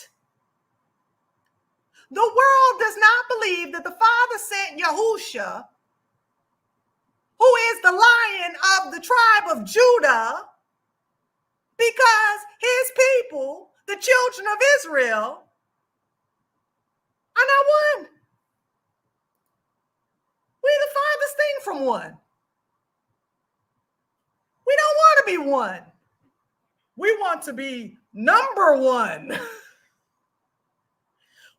The world does not believe that the Father sent Yahusha, who is the Lion of the tribe of Judah, because his people, the children of Israel, are not one. We the farthest thing from one. We don't want to be one. We want to be number one.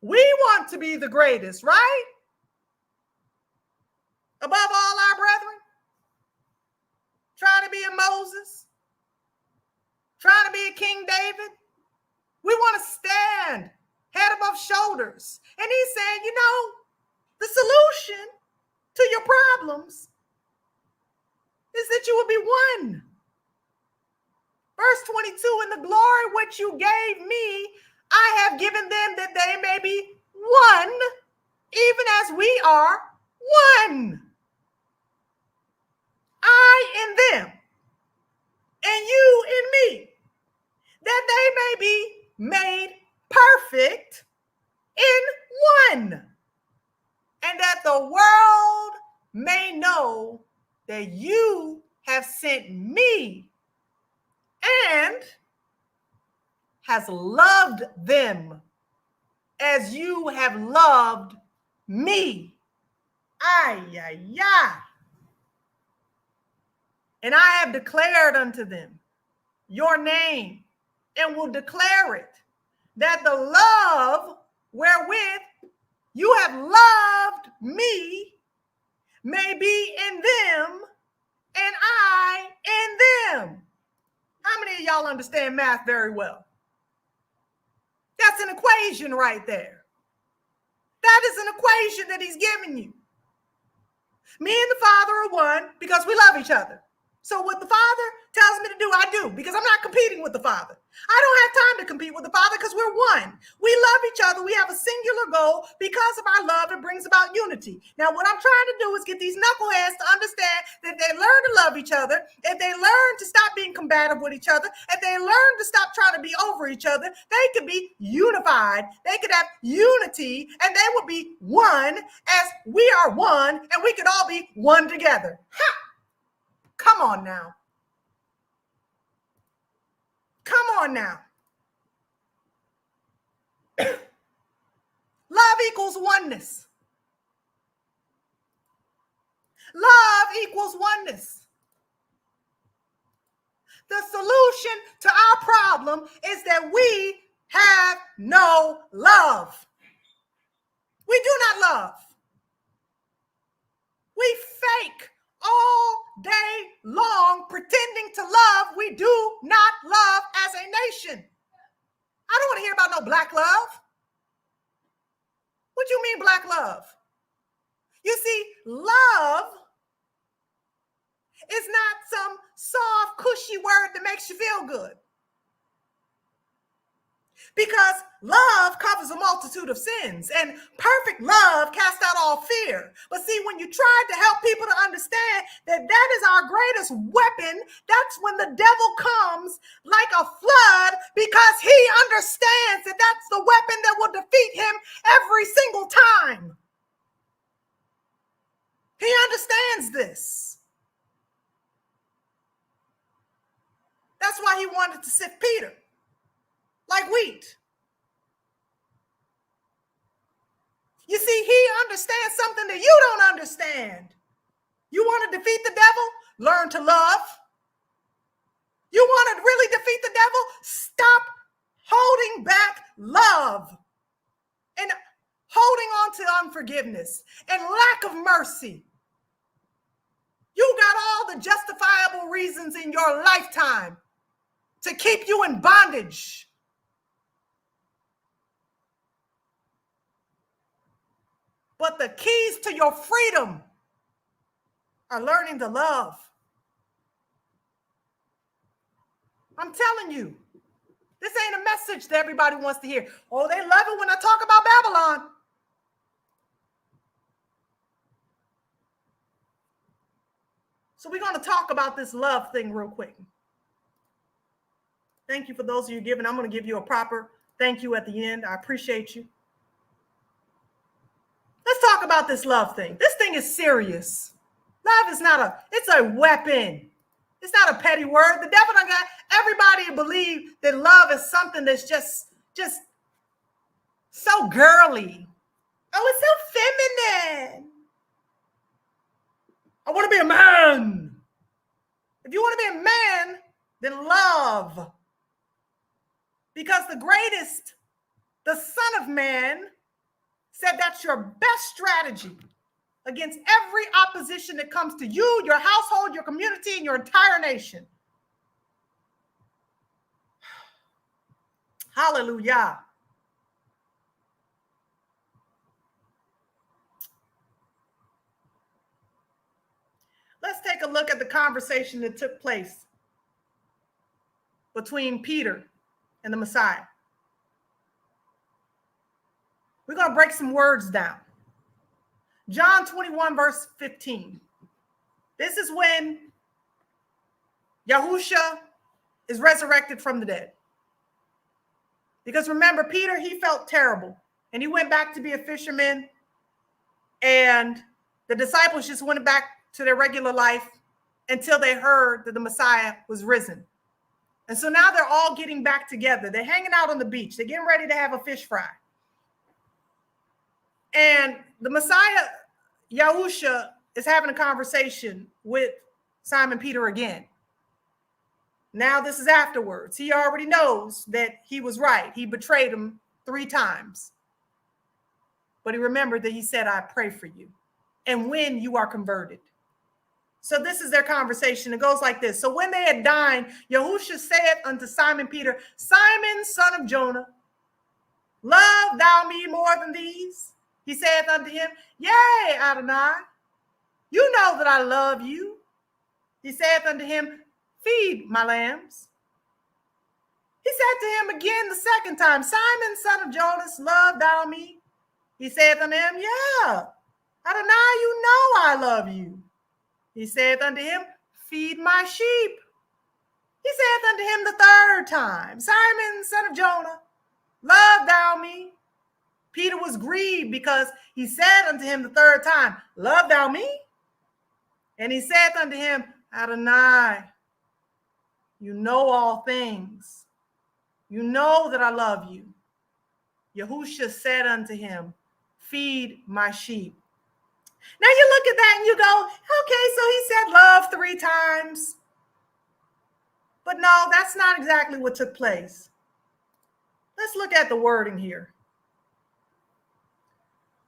We want to be the greatest, right? Above all our brethren. Trying to be a Moses. Trying to be a King David. We want to stand head above shoulders. And he's saying, you know, the solution to your problems is that you will be one. Verse 22, in the glory which you gave me, I have given them that they may be one, even as we are one. I in them, and you in me, that they may be made perfect in one, and that the world may know that you have sent me and has loved them as you have loved me. Ay, ay, ay. And I have declared unto them your name, and will declare it, that the love wherewith you have loved me may be in them, and I in them. How many of y'all understand math very well? That's an equation right there. That is an equation that he's giving you. Me and the Father are one because we love each other. So what the Father tells me to do, I do, because I'm not competing with the Father. I don't have time to compete with the Father because we're one. We love each other. We have a singular goal. Because of our love, it brings about unity. Now, what I'm trying to do is get these knuckleheads to understand that they learn to love each other, if they learn to stop being combative with each other, if they learn to stop trying to be over each other, they could be unified. They could have unity, and they would be one as we are one, and we could all be one together. Ha! Come on now. Come on now. Love equals oneness. Love equals oneness. The solution to our problem is that we have no love. We do not love. We fake all day long pretending to love. We do not love as a nation. I don't want to hear about no black love. What do you mean black love? You see, love is not some soft, cushy word that makes you feel good. Because love covers a multitude of sins, and perfect love casts out all fear. But see, when you try to help people to understand that that is our greatest weapon, that's when the devil comes like a flood, because he understands that that's the weapon that will defeat him every single time. He understands this. That's why he wanted to sift Peter like wheat. You see, he understands something that you don't understand. You want to defeat the devil? Learn to love. You want to really defeat the devil? Stop holding back love and holding on to unforgiveness and lack of mercy. You got all the justifiable reasons in your lifetime to keep you in bondage. But the keys to your freedom are learning to love. I'm telling you, this ain't a message that everybody wants to hear. Oh, they love it when I talk about Babylon. So we're going to talk about this love thing real quick. Thank you for those of you giving. I'm going to give you a proper thank you at the end. I appreciate you. Let's talk about this love thing. This thing is serious. Love is not it's a weapon. It's not a petty word. The devil done got everybody to believe that love is something that's just so girly. Oh, it's so feminine. I want to be a man. If you want to be a man, then love. Because the greatest, the Son of Man, said that's your best strategy against every opposition that comes to you, your household, your community, and your entire nation. Hallelujah. Let's take a look at the conversation that took place between Peter and the Messiah. We're going to break some words down. John 21, verse 15. This is when Yahusha is resurrected from the dead. Because remember, Peter, he felt terrible. And he went back to be a fisherman. And the disciples just went back to their regular life until they heard that the Messiah was risen. And so now they're all getting back together. They're hanging out on the beach. They're getting ready to have a fish fry. And the Messiah, Yahusha, is having a conversation with Simon Peter again. Now this is afterwards. He already knows that he was right. He betrayed him 3 times. But he remembered that he said, I pray for you. And when you are converted. So this is their conversation. It goes like this. So when they had dined, Yahusha said unto Simon Peter, Simon, son of Jonah, love thou me more than these? He saith unto him, Yea, Adonai, you know that I love you. He saith unto him, feed my lambs. He said to him again the second time, Simon, son of Jonas, love thou me? He saith unto him, Yeah, Adonai, you know I love you. He saith unto him, feed my sheep. He saith unto him the third time, Simon, son of Jonah, love thou me? Peter was grieved because he said unto him the third time, love thou me? And he saith unto him, Adonai, you know all things. You know that I love you. Yahusha said unto him, feed my sheep. Now you look at that and you go, okay, so he said love 3 times. But no, that's not exactly what took place. Let's look at the wording here.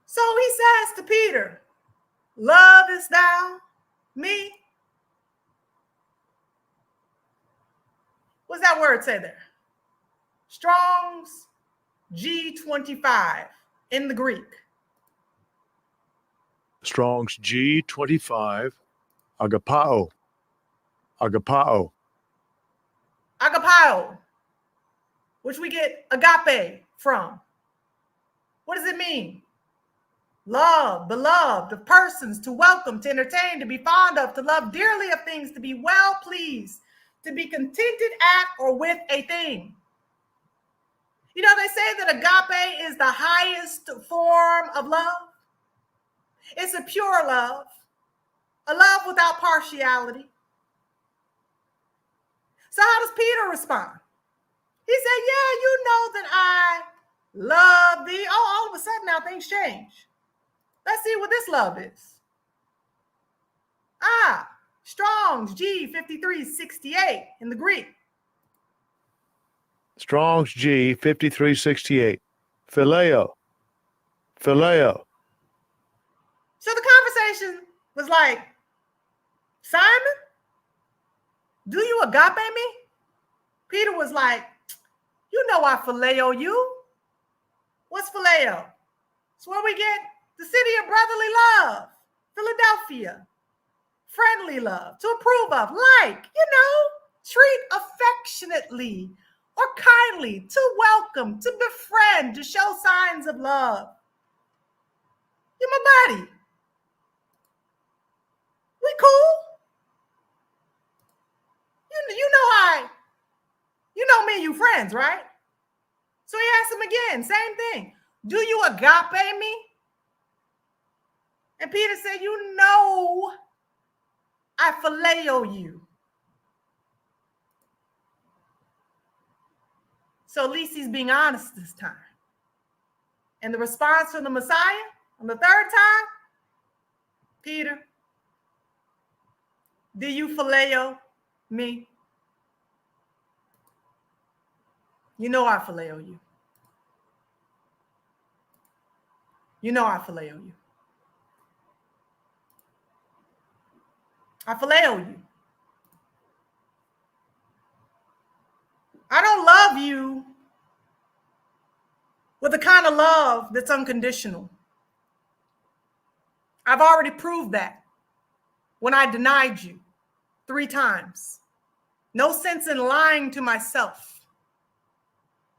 So he says to Peter, lovest thou me? What's that word say there? Strong's G25 in the Greek. Strong's G25, agapao. Agapao. Agapao, which we get agape from. What does it mean? Love, beloved, of persons, to welcome, to entertain, to be fond of, to love dearly of things, to be well pleased, to be contented at or with a thing. You know, they say that agape is the highest form of love. It's a pure love, a love without partiality. So how does Peter respond? He said, yeah, you know that I love thee. Oh, all of a sudden now things change. Let's see what this love is. Strong's G5368 in the Greek. Strong's G5368. Phileo. Phileo. So the conversation was like, Simon, do you agape me? Peter was like, you know I phileo you. What's phileo? It's where we get the city of brotherly love, Philadelphia. Friendly love, to approve of, like, treat affectionately or kindly, to welcome, to befriend, to show signs of love. You're my buddy. We cool. You know me, you friends, right? So he asked him again, same thing. Do you agape me? And Peter said, you know, I phileo you. So at least he's being honest this time. And the response from the Messiah on the third time, Peter, do you phileo me? You know I phileo you. You know I phileo you. I phileo you. I don't love you with the kind of love that's unconditional. I've already proved that when I denied you 3 times. No sense in lying to myself.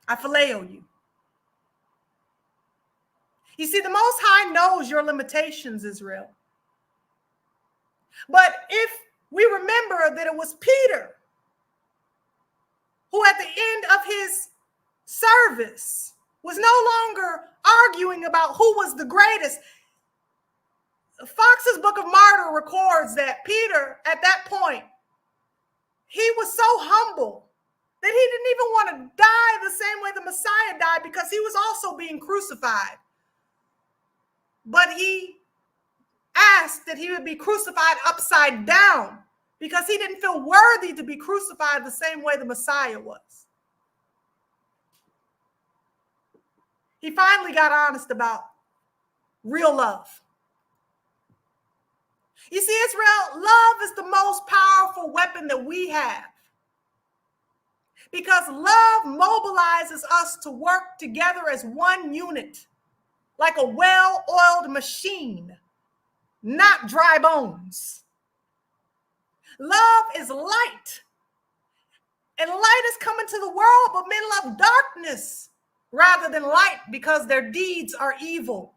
I phileo you. You see, the Most High knows your limitations, Israel. But if we remember that it was Peter who at the end of his service was no longer arguing about who was the greatest. Fox's Book of Martyr records that Peter, at that point, he was so humble that he didn't even want to die the same way the Messiah died because he was also being crucified. But he asked that he would be crucified upside down because he didn't feel worthy to be crucified the same way the Messiah was. He finally got honest about real love. You see, Israel, love is the most powerful weapon that we have because love mobilizes us to work together as one unit, like a well-oiled machine, not dry bones. Love is light, and light is coming to the world, but men love darkness rather than light because their deeds are evil.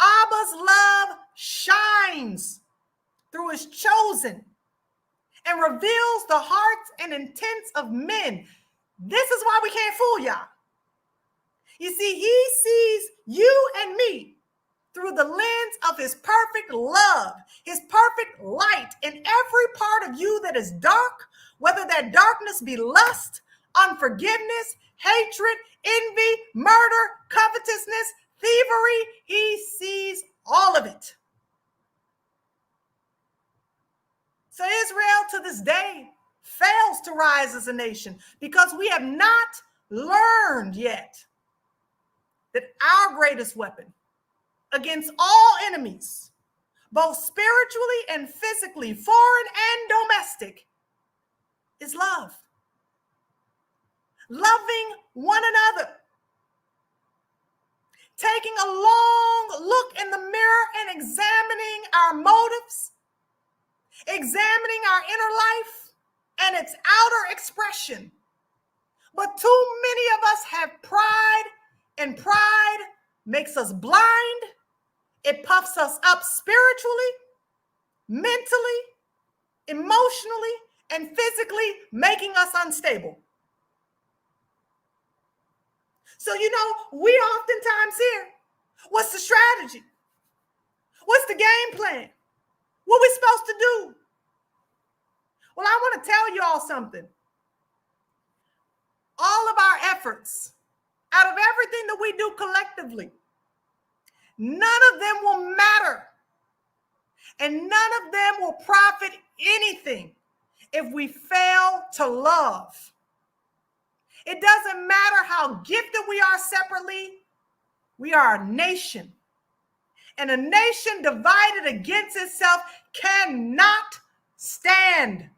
Abba's love shines through his chosen and reveals the hearts and intents of men. This is why we can't fool y'all. You see, he sees you and me through the lens of his perfect love, his perfect light, and every part of you that is dark, whether that darkness be lust, unforgiveness, hatred, envy, murder, covetousness, thievery, he sees all of it. So Israel to this day fails to rise as a nation because we have not learned yet that our greatest weapon against all enemies, both spiritually and physically, foreign and domestic, is love. Loving one another. Taking a long look in the mirror and examining our motives, examining our inner life and its outer expression. But too many of us have pride, and pride makes us blind. It puffs us up spiritually, mentally, emotionally, and physically, making us unstable. So, we oftentimes hear, what's the strategy? What's the game plan? What we supposed to do? Well, I want to tell you all something. All of our efforts, out of everything that we do collectively, none of them will matter. And none of them will profit anything if we fail to love. It doesn't matter how gifted we are separately. We are a nation. And a nation divided against itself cannot stand.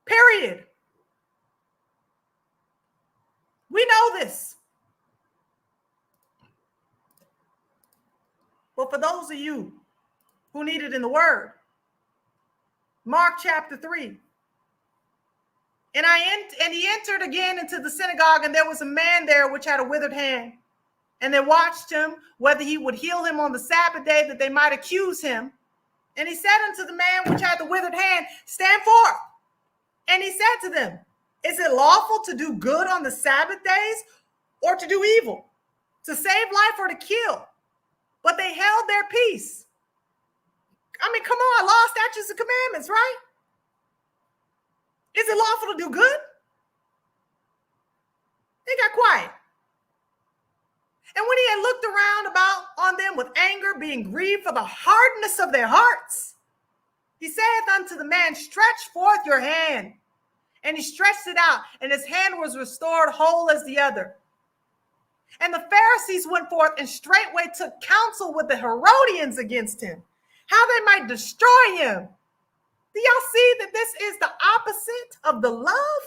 Period. We know this. But for those of you who need it in the word, Mark chapter 3. And he entered again into the synagogue, and there was a man there which had a withered hand. And they watched him, whether he would heal him on the Sabbath day, that they might accuse him. And he said unto the man which had the withered hand, stand forth. And he said to them, is it lawful to do good on the Sabbath days or to do evil, to save life or to kill? But they held their peace. I mean, come on, law, statutes, and commandments, right? Is it lawful to do good? They got quiet. And when he had looked around about on them with anger, being grieved for the hardness of their hearts, he saith unto the man, stretch forth your hand. And he stretched it out, and his hand was restored whole as the other. And the Pharisees went forth and straightway took counsel with the Herodians against him, how they might destroy him. Do y'all see that this is the opposite of the love?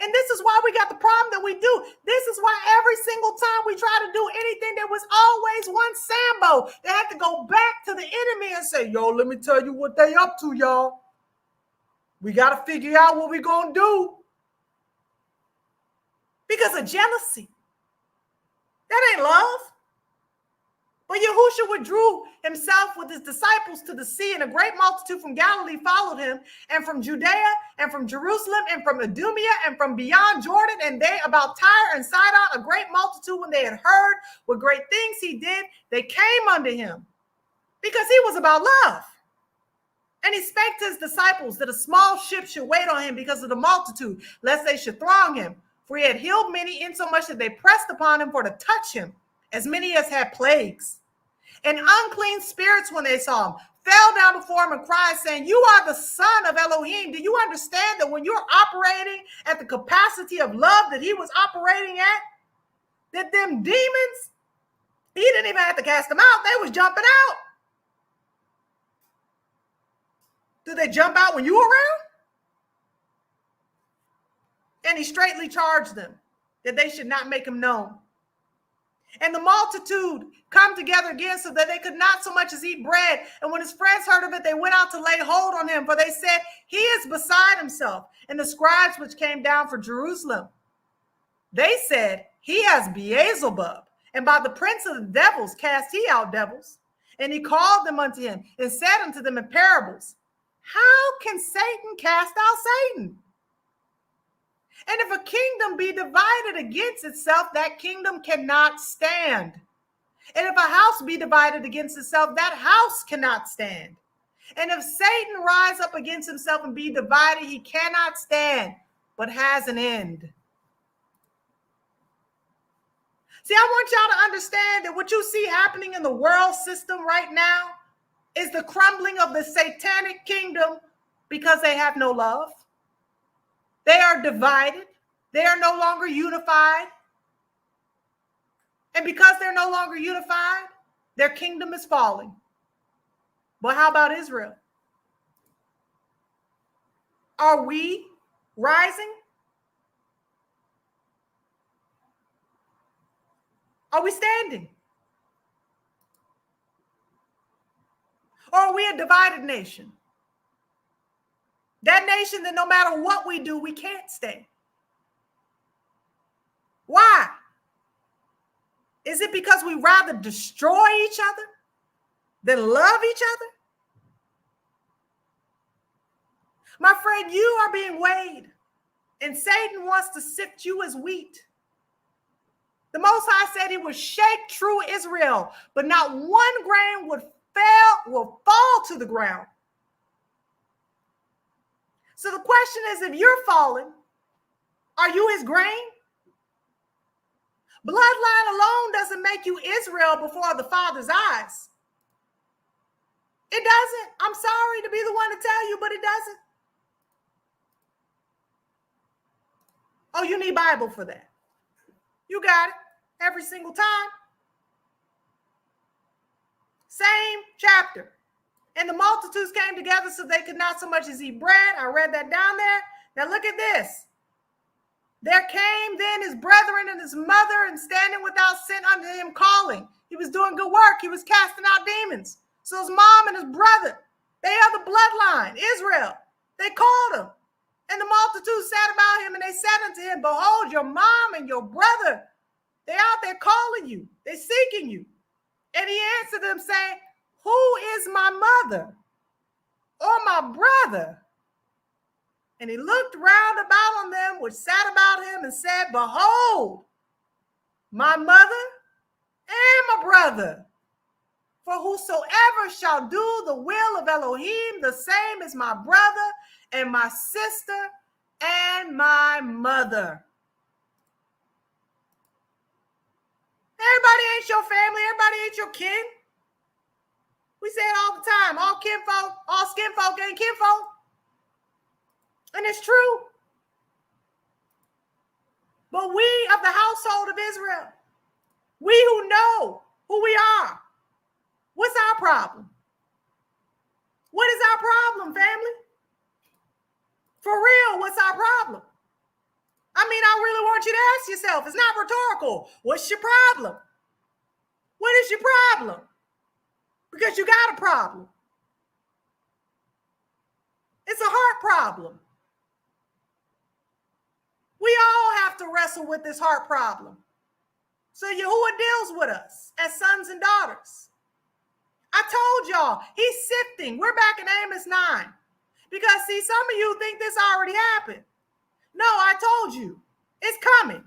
And this is why we got the problem that we do. This is why every single time we try to do anything, there was always one Sambo that had to go back to the enemy and say, yo, let me tell you what they up to, y'all. We got to figure out what we're going to do. Because of jealousy. That ain't love. But Yahushua withdrew himself with his disciples to the sea, and a great multitude from Galilee followed him, and from Judea, and from Jerusalem, and from Idumea, and from beyond Jordan, and they about Tyre and Sidon, a great multitude, when they had heard what great things he did, they came unto him, because he was about love. And he spake to his disciples that a small ship should wait on him because of the multitude, lest they should throng him. For he had healed many, insomuch that they pressed upon him for to touch him, as many as had plagues. And unclean spirits, when they saw him, fell down before him and cried, saying, you are the Son of Elohim. Do you understand that when you're operating at the capacity of love that he was operating at, that them demons, he didn't even have to cast them out. They was jumping out. Do they jump out when you were around? And he straightly charged them that they should not make him known. And the multitude come together again so that they could not so much as eat bread. And when his friends heard of it, they went out to lay hold on him, for they said, he is beside himself. And the scribes which came down from Jerusalem, they said, he has Beelzebub, and by the prince of the devils cast he out devils. And he called them unto him and said unto them in parables, how can Satan cast out Satan? And if a kingdom be divided against itself, that kingdom cannot stand. And if a house be divided against itself, that house cannot stand. And if Satan rise up against himself and be divided, he cannot stand, but has an end. See, I want y'all to understand that what you see happening in the world system right now is the crumbling of the satanic kingdom because they have no love. They are divided. They are no longer unified. And because they're no longer unified, their kingdom is falling. But how about Israel? Are we rising? Are we standing? Or are we a divided nation? That nation that no matter what we do, we can't stand. Why? Is it because we rather destroy each other than love each other? My friend, you are being weighed, and Satan wants to sift you as wheat. The Most High said he would shake true Israel, but not one grain will fall to the ground. So the question is, if you're falling, are you his grain? Bloodline alone doesn't make you Israel before the Father's eyes. It doesn't. I'm sorry to be the one to tell you, but it doesn't. Oh, you need Bible for that. You got it every single time. Same chapter. And the multitudes came together so they could not so much as eat bread. I read that down there. Now look at this. There came then his brethren and his mother, and standing without sin unto him, calling. He was doing good work. He was casting out demons. So his mom and his brother, they are the bloodline, Israel. They called him. And the multitude sat about him, and they said unto him, behold, your mom and your brother, they out there calling you. They're seeking you. And he answered them, saying, who is my mother or my brother? And he looked round about on them which sat about him and said, Behold, my mother and my brother. For whosoever shall do the will of Elohim, the same is my brother and my sister and my mother. Everybody ain't your family. Everybody ain't your kin. We say it all the time. All kinfolk, all skinfolk ain't kinfolk. And it's true. But we of the household of Israel, we who know who we are, what's our problem? What is our problem, family? For real, what's our problem? I mean, I really want you to ask yourself. It's not rhetorical. What's your problem? What is your problem? Because you got a problem. It's a heart problem. We all have to wrestle with this heart problem. So Yahuwah deals with us as sons and daughters. I told y'all, he's sifting. We're back in Amos 9. Because, see, some of you think this already happened. No, I told you. It's coming.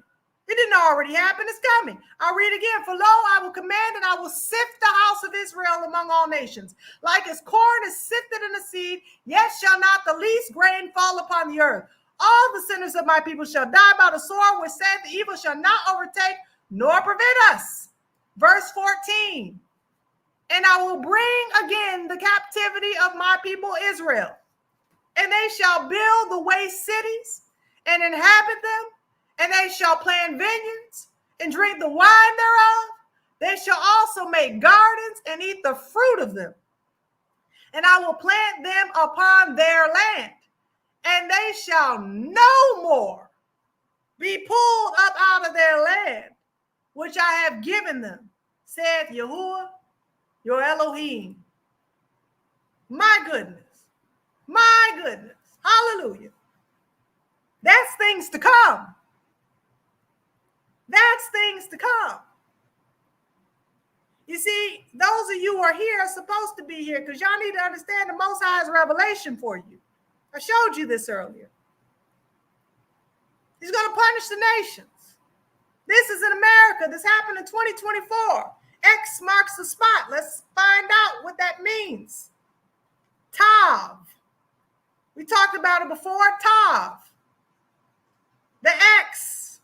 It didn't already happen. It's coming. I'll read again. For lo, I will command and I will sift the house of Israel among all nations. Like as corn is sifted in the seed, yet shall not the least grain fall upon the earth. All the sinners of my people shall die by the sword, which said the evil shall not overtake nor prevent us. Verse 14. And I will bring again the captivity of my people Israel, and they shall build the waste cities and inhabit them, and they shall plant vineyards and drink the wine thereof. They shall also make gardens and eat the fruit of them. And I will plant them upon their land, and they shall no more be pulled up out of their land, which I have given them, saith Yahuwah, your Elohim. My goodness. My goodness. Hallelujah. That's things to come. That's things to come. You see, those of you who are here are supposed to be here because y'all need to understand the Most High's revelation for you. I showed you this earlier. He's going to punish the nations. This is in America. This happened in 2024. X marks the spot. Let's find out what that means. Tav. We talked about it before. Tav. The X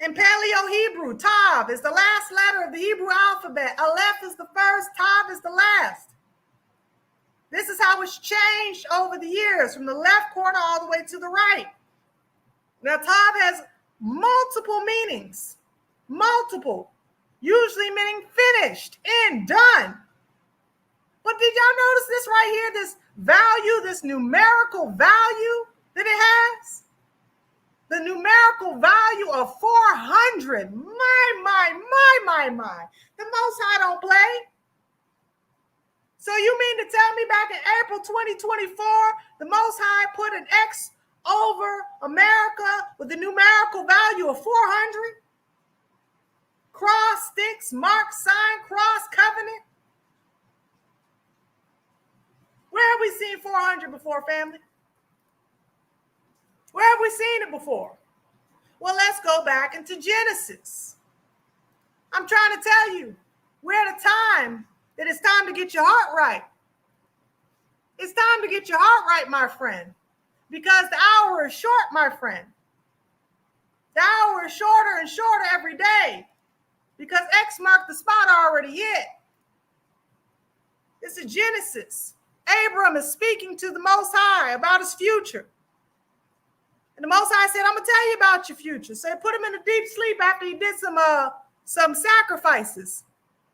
in Paleo Hebrew, Tav, is the last letter of the Hebrew alphabet. Aleph is the first, Tav is the last. This is how it's changed over the years, from the left corner all the way to the right. Now, Tav has multiple meanings. Multiple. Usually meaning finished, end, done. But did y'all notice this right here, this value, this numerical value that it has? The numerical value of 400. My. The Most High don't play. So you mean to tell me back in April 2024, the Most High put an X over America with a numerical value of 400? Cross, sticks, mark, sign, cross, covenant. Where have we seen 400 before, family? Where have we seen it before? Well, let's go back into Genesis. I'm trying to tell you, we're at a time that it's time to get your heart right. It's time to get your heart right, my friend, because the hour is short, my friend. The hour is shorter and shorter every day because X marked the spot already hit. This is Genesis. Abram is speaking to the Most High about his future. And the Most High said, I'm going to tell you about your future. So he put him in a deep sleep after he did some sacrifices.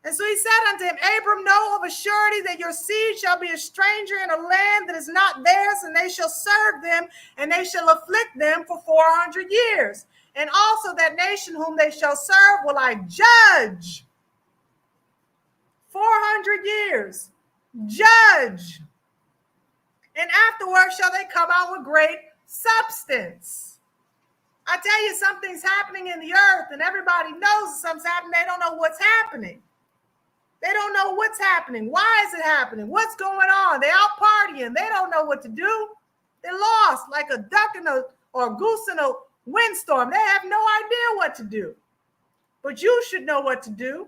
And so he said unto him, Abram, know of a surety that your seed shall be a stranger in a land that is not theirs, and they shall serve them, and they shall afflict them for 400 years. And also that nation whom they shall serve will I judge. 400 years. Judge. And afterwards shall they come out with great substance. I tell you, something's happening in the earth, and everybody knows something's happening. They don't know what's happening. They don't know what's happening. Why is it happening? What's going on? They out partying. They don't know what to do. They're lost like a duck or a goose in a windstorm. They have no idea what to do. But you should know what to do.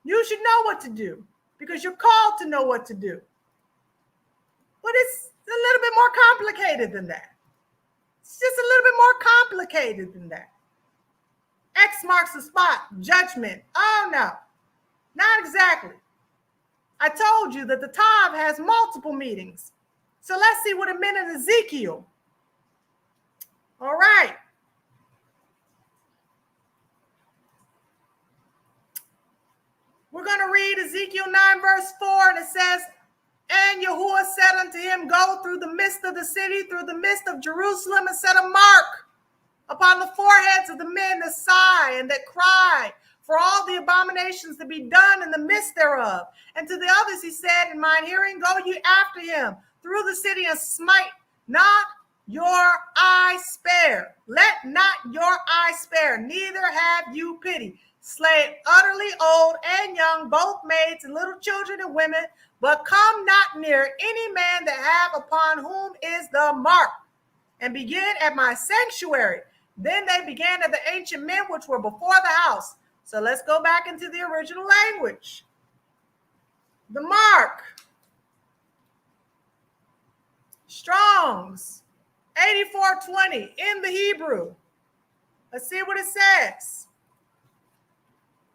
You should know what to do because you're called to know what to do. But it's a little bit more complicated than that. It's just a little bit more complicated than that. X marks the spot, judgment. Oh no, not exactly. I told you that the Tav has multiple meanings. So let's see what it meant in Ezekiel. All right. We're going to read Ezekiel 9 verse 4, and it says, and Yahuwah said unto him, go through the midst of the city, through the midst of Jerusalem, and set a mark upon the foreheads of the men that sigh and that cry for all the abominations to be done in the midst thereof. And to the others he said, in mine hearing, go ye after him through the city and smite not your eye spare. Let not your eye spare, neither have you pity. Slay utterly old and young, both maids and little children and women, but come not near any man that have upon whom is the mark, and begin at my sanctuary. Then they began at the ancient men which were before the house. So let's go back into the original language. The mark. Strong's 8420 in the Hebrew. Let's see what it says.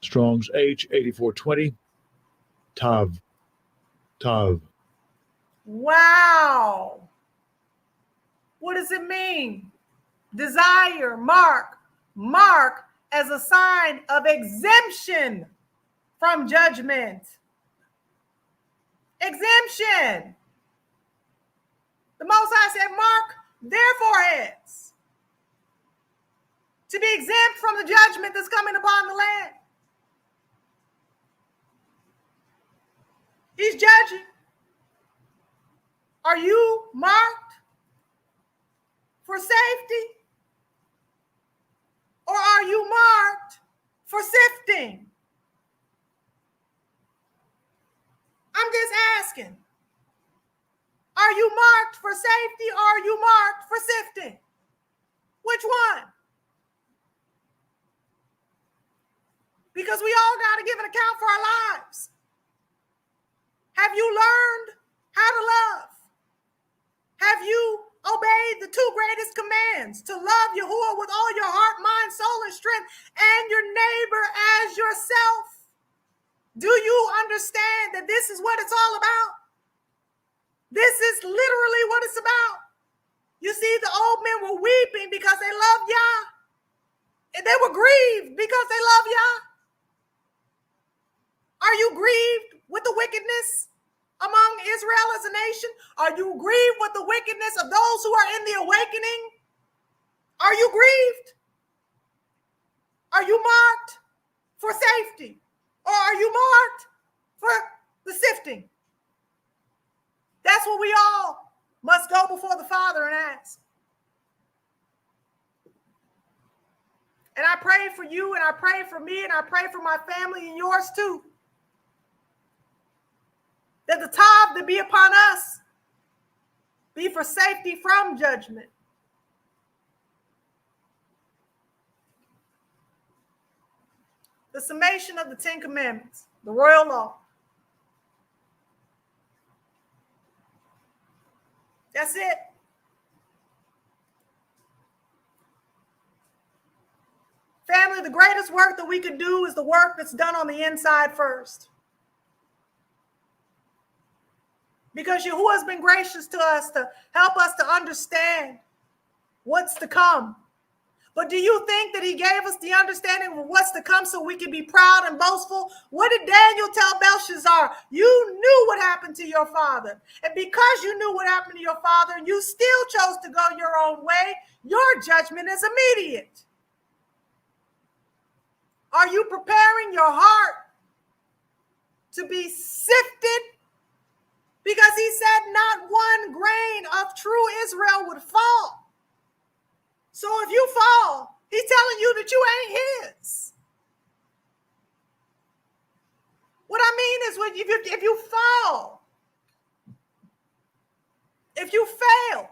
Strong's H 8420. Tav. Tav. Wow. What does it mean? Desire, mark. Mark as a sign of exemption from judgment. Exemption. The Most High said, mark their foreheads to be exempt from the judgment that's coming upon the land. He's judging. Are you marked for safety? Or are you marked for sifting? I'm just asking. Are you marked for safety or are you marked for sifting? Which one? Because we all got to give an account for our lives. Have you learned how to love? Have you obeyed the two greatest commands, to love Yahuwah with all your heart, mind, soul, and strength, and your neighbor as yourself? Do you understand that this is what it's all about? This is literally what it's about. You see, the old men were weeping because they loved Yah. And they were grieved because they love Yah. Are you grieved with the wickedness among Israel as a nation? Are you grieved with the wickedness of those who are in the awakening? Are you grieved? Are you marked for safety? Or are you marked for the sifting? That's what we all must go before the Father and ask. And I pray for you, and I pray for me, and I pray for my family and yours too. That the Tav that be upon us be for safety from judgment. The summation of the Ten Commandments, the royal law. That's it. Family, the greatest work that we could do is the work that's done on the inside first. Because Yahuwah has been gracious to us to help us to understand what's to come. But do you think that he gave us the understanding of what's to come so we can be proud and boastful? What did Daniel tell Belshazzar? You knew what happened to your father. And because you knew what happened to your father and you still chose to go your own way, your judgment is immediate. Are you preparing your heart to be sifted? Because he said not one grain of true Israel would fall. So if you fall, he's telling you that you ain't his. What I mean is if you fall, if you fail,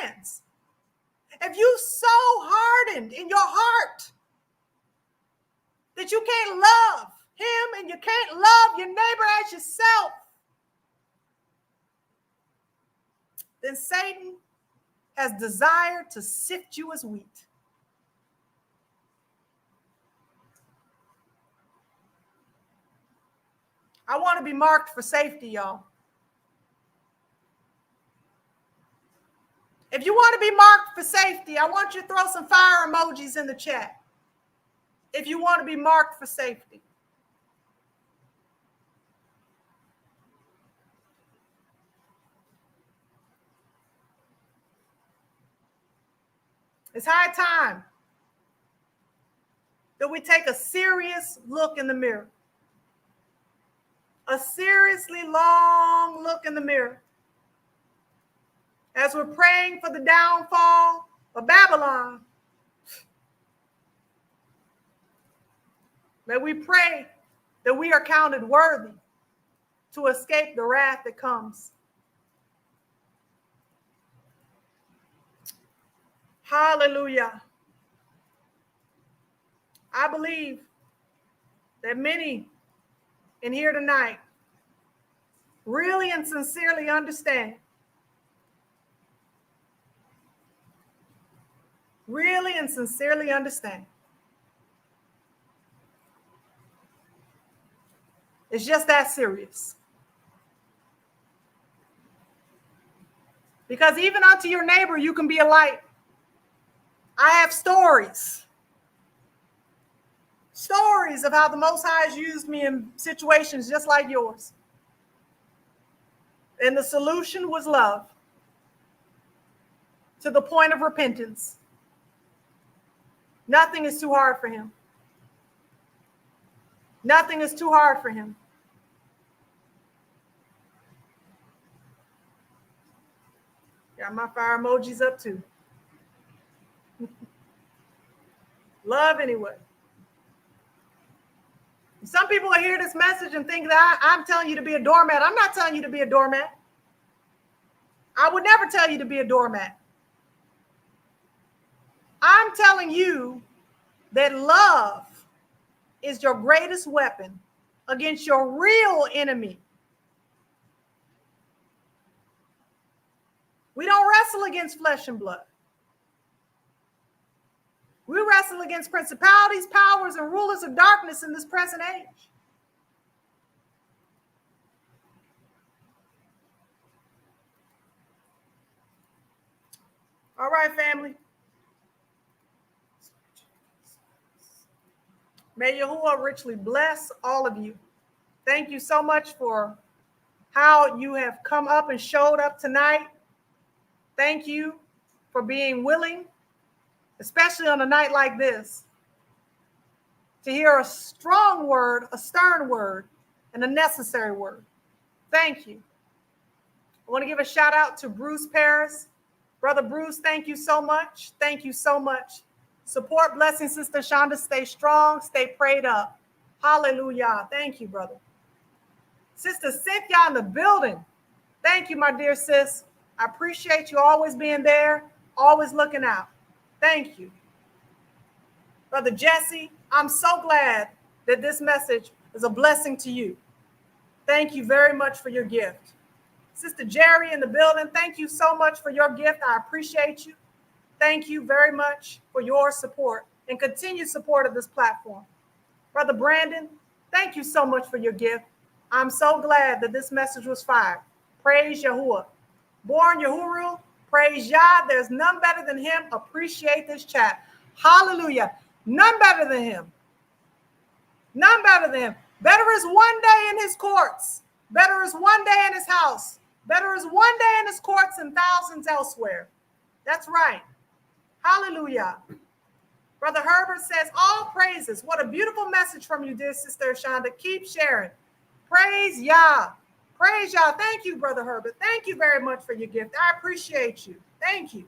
hands, if you so hardened in your heart that you can't love him and you can't love your neighbor as yourself, then Satan has desired to sift you as wheat. I want to be marked for safety, y'all. If you want to be marked for safety, I want you to throw some fire emojis in the chat. If you want to be marked for safety. It's high time that we take a serious look in the mirror. A seriously long look in the mirror. As we're praying for the downfall of Babylon, may we pray that we are counted worthy to escape the wrath that comes. Hallelujah. I believe that many in here tonight really and sincerely understand. Really and sincerely understand. It's just that serious. Because even unto your neighbor, you can be a light. I have stories. Stories of how the Most High has used me in situations just like yours. And the solution was love. To the point of repentance. Nothing is too hard for him. Nothing is too hard for him. Got my fire emojis up too. Love anyway. Some people will hear this message and think that I'm telling you to be a doormat. I'm not telling you to be a doormat. I would never tell you to be a doormat. I'm telling you that love is your greatest weapon against your real enemy. We don't wrestle against flesh and blood. We wrestle against principalities, powers, and rulers of darkness in this present age. All right, family. May Yahuwah richly bless all of you. Thank you so much for how you have come up and showed up tonight. Thank you for being willing, especially on a night like this, to hear a strong word, a stern word, and a necessary word. Thank you. I want to give a shout out to Bruce Paris. Brother Bruce, thank you so much. Thank you so much. Support, blessing, Sister Shonda. Stay strong, stay prayed up. Hallelujah. Thank you, brother. Sister Cynthia in the building. Thank you, my dear sis. I appreciate you always being there, always looking out. Thank you. Brother Jesse, I'm so glad that this message is a blessing to you. Thank you very much for your gift. Sister Jerry in the building, thank you so much for your gift. I appreciate you. Thank you very much for your support and continued support of this platform. Brother Brandon, thank you so much for your gift. I'm so glad that this message was fired. Praise Yahuwah. Born Yahuru, praise Yah. There's none better than him. Appreciate this chat. Hallelujah. None better than him. None better than him. Better is one day in his courts. Better is one day in his house. Better is one day in his courts and thousands elsewhere. That's right. Hallelujah. Brother Herbert says, all praises. What a beautiful message from you, dear Sister Ashanda. Keep sharing. Praise Yah. Praise Yah. Thank you, Brother Herbert. Thank you very much for your gift. I appreciate you. Thank you.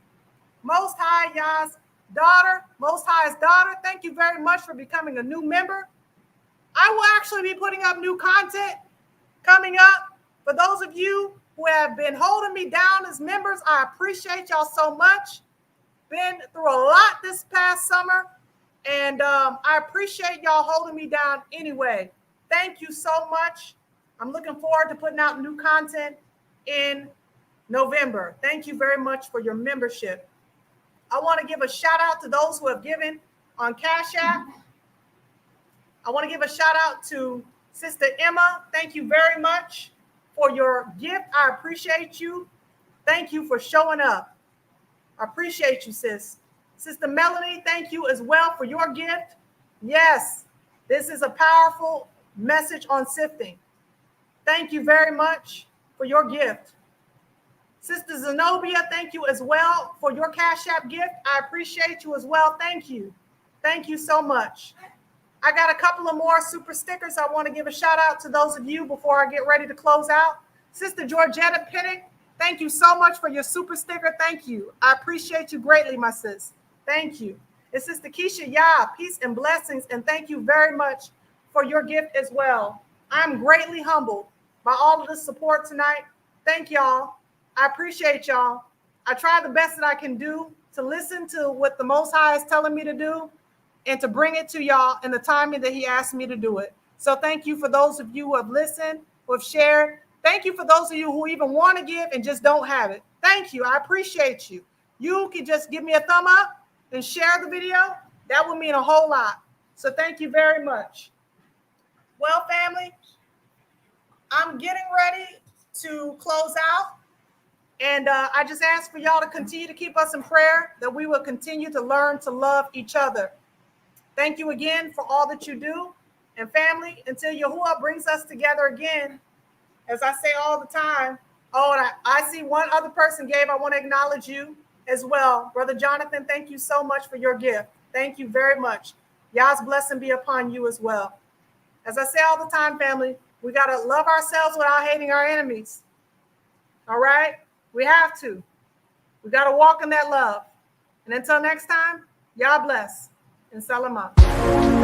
Most High Yah's daughter, Most High's daughter, thank you very much for becoming a new member. I will actually be putting up new content coming up. For those of you who have been holding me down as members. I appreciate y'all so much. Been through a lot this past summer, and I appreciate y'all holding me down anyway. Thank you so much. I'm looking forward to putting out new content in November. Thank you very much for your membership. I want to give a shout out to those who have given on CashApp. I want to give a shout out to Sister Emma. Thank you very much for your gift. I appreciate you. Thank you for showing up. I appreciate you, sis. Sister Melanie, thank you as well for your gift. Yes, this is a powerful message on sifting. Thank you very much for your gift. Sister Zenobia, thank you as well for your Cash App gift. I appreciate you as well. Thank you. Thank you so much. I got a couple of more super stickers. I want to give a shout out to those of you before I get ready to close out. Sister Georgetta Pinnock, thank you so much for your super sticker. Thank you. I appreciate you greatly, my sis. Thank you. It's Sister Keisha Yah, peace and blessings, and thank you very much for your gift as well. I'm greatly humbled by all of the support tonight. Thank y'all. I appreciate y'all. I try the best that I can do to listen to what the Most High is telling me to do and to bring it to y'all in the timing that he asked me to do it. So thank you for those of you who have listened, who have shared. Thank you for those of you who even want to give and just don't have it. Thank you. I appreciate you. You can just give me a thumb up and share the video. That would mean a whole lot. So thank you very much. Well, family, I'm getting ready to close out. And I just ask for y'all to continue to keep us in prayer, that we will continue to learn to love each other. Thank you again for all that you do. And family, until Yahuwah brings us together again, as I say all the time, and I see one other person gave. I want to acknowledge you as well. Brother Jonathan, thank you so much for your gift. Thank you very much. Yah's blessing be upon you as well. As I say all the time, family, we got to love ourselves without hating our enemies. All right? We have to. We got to walk in that love. And until next time, Yah bless and salamah.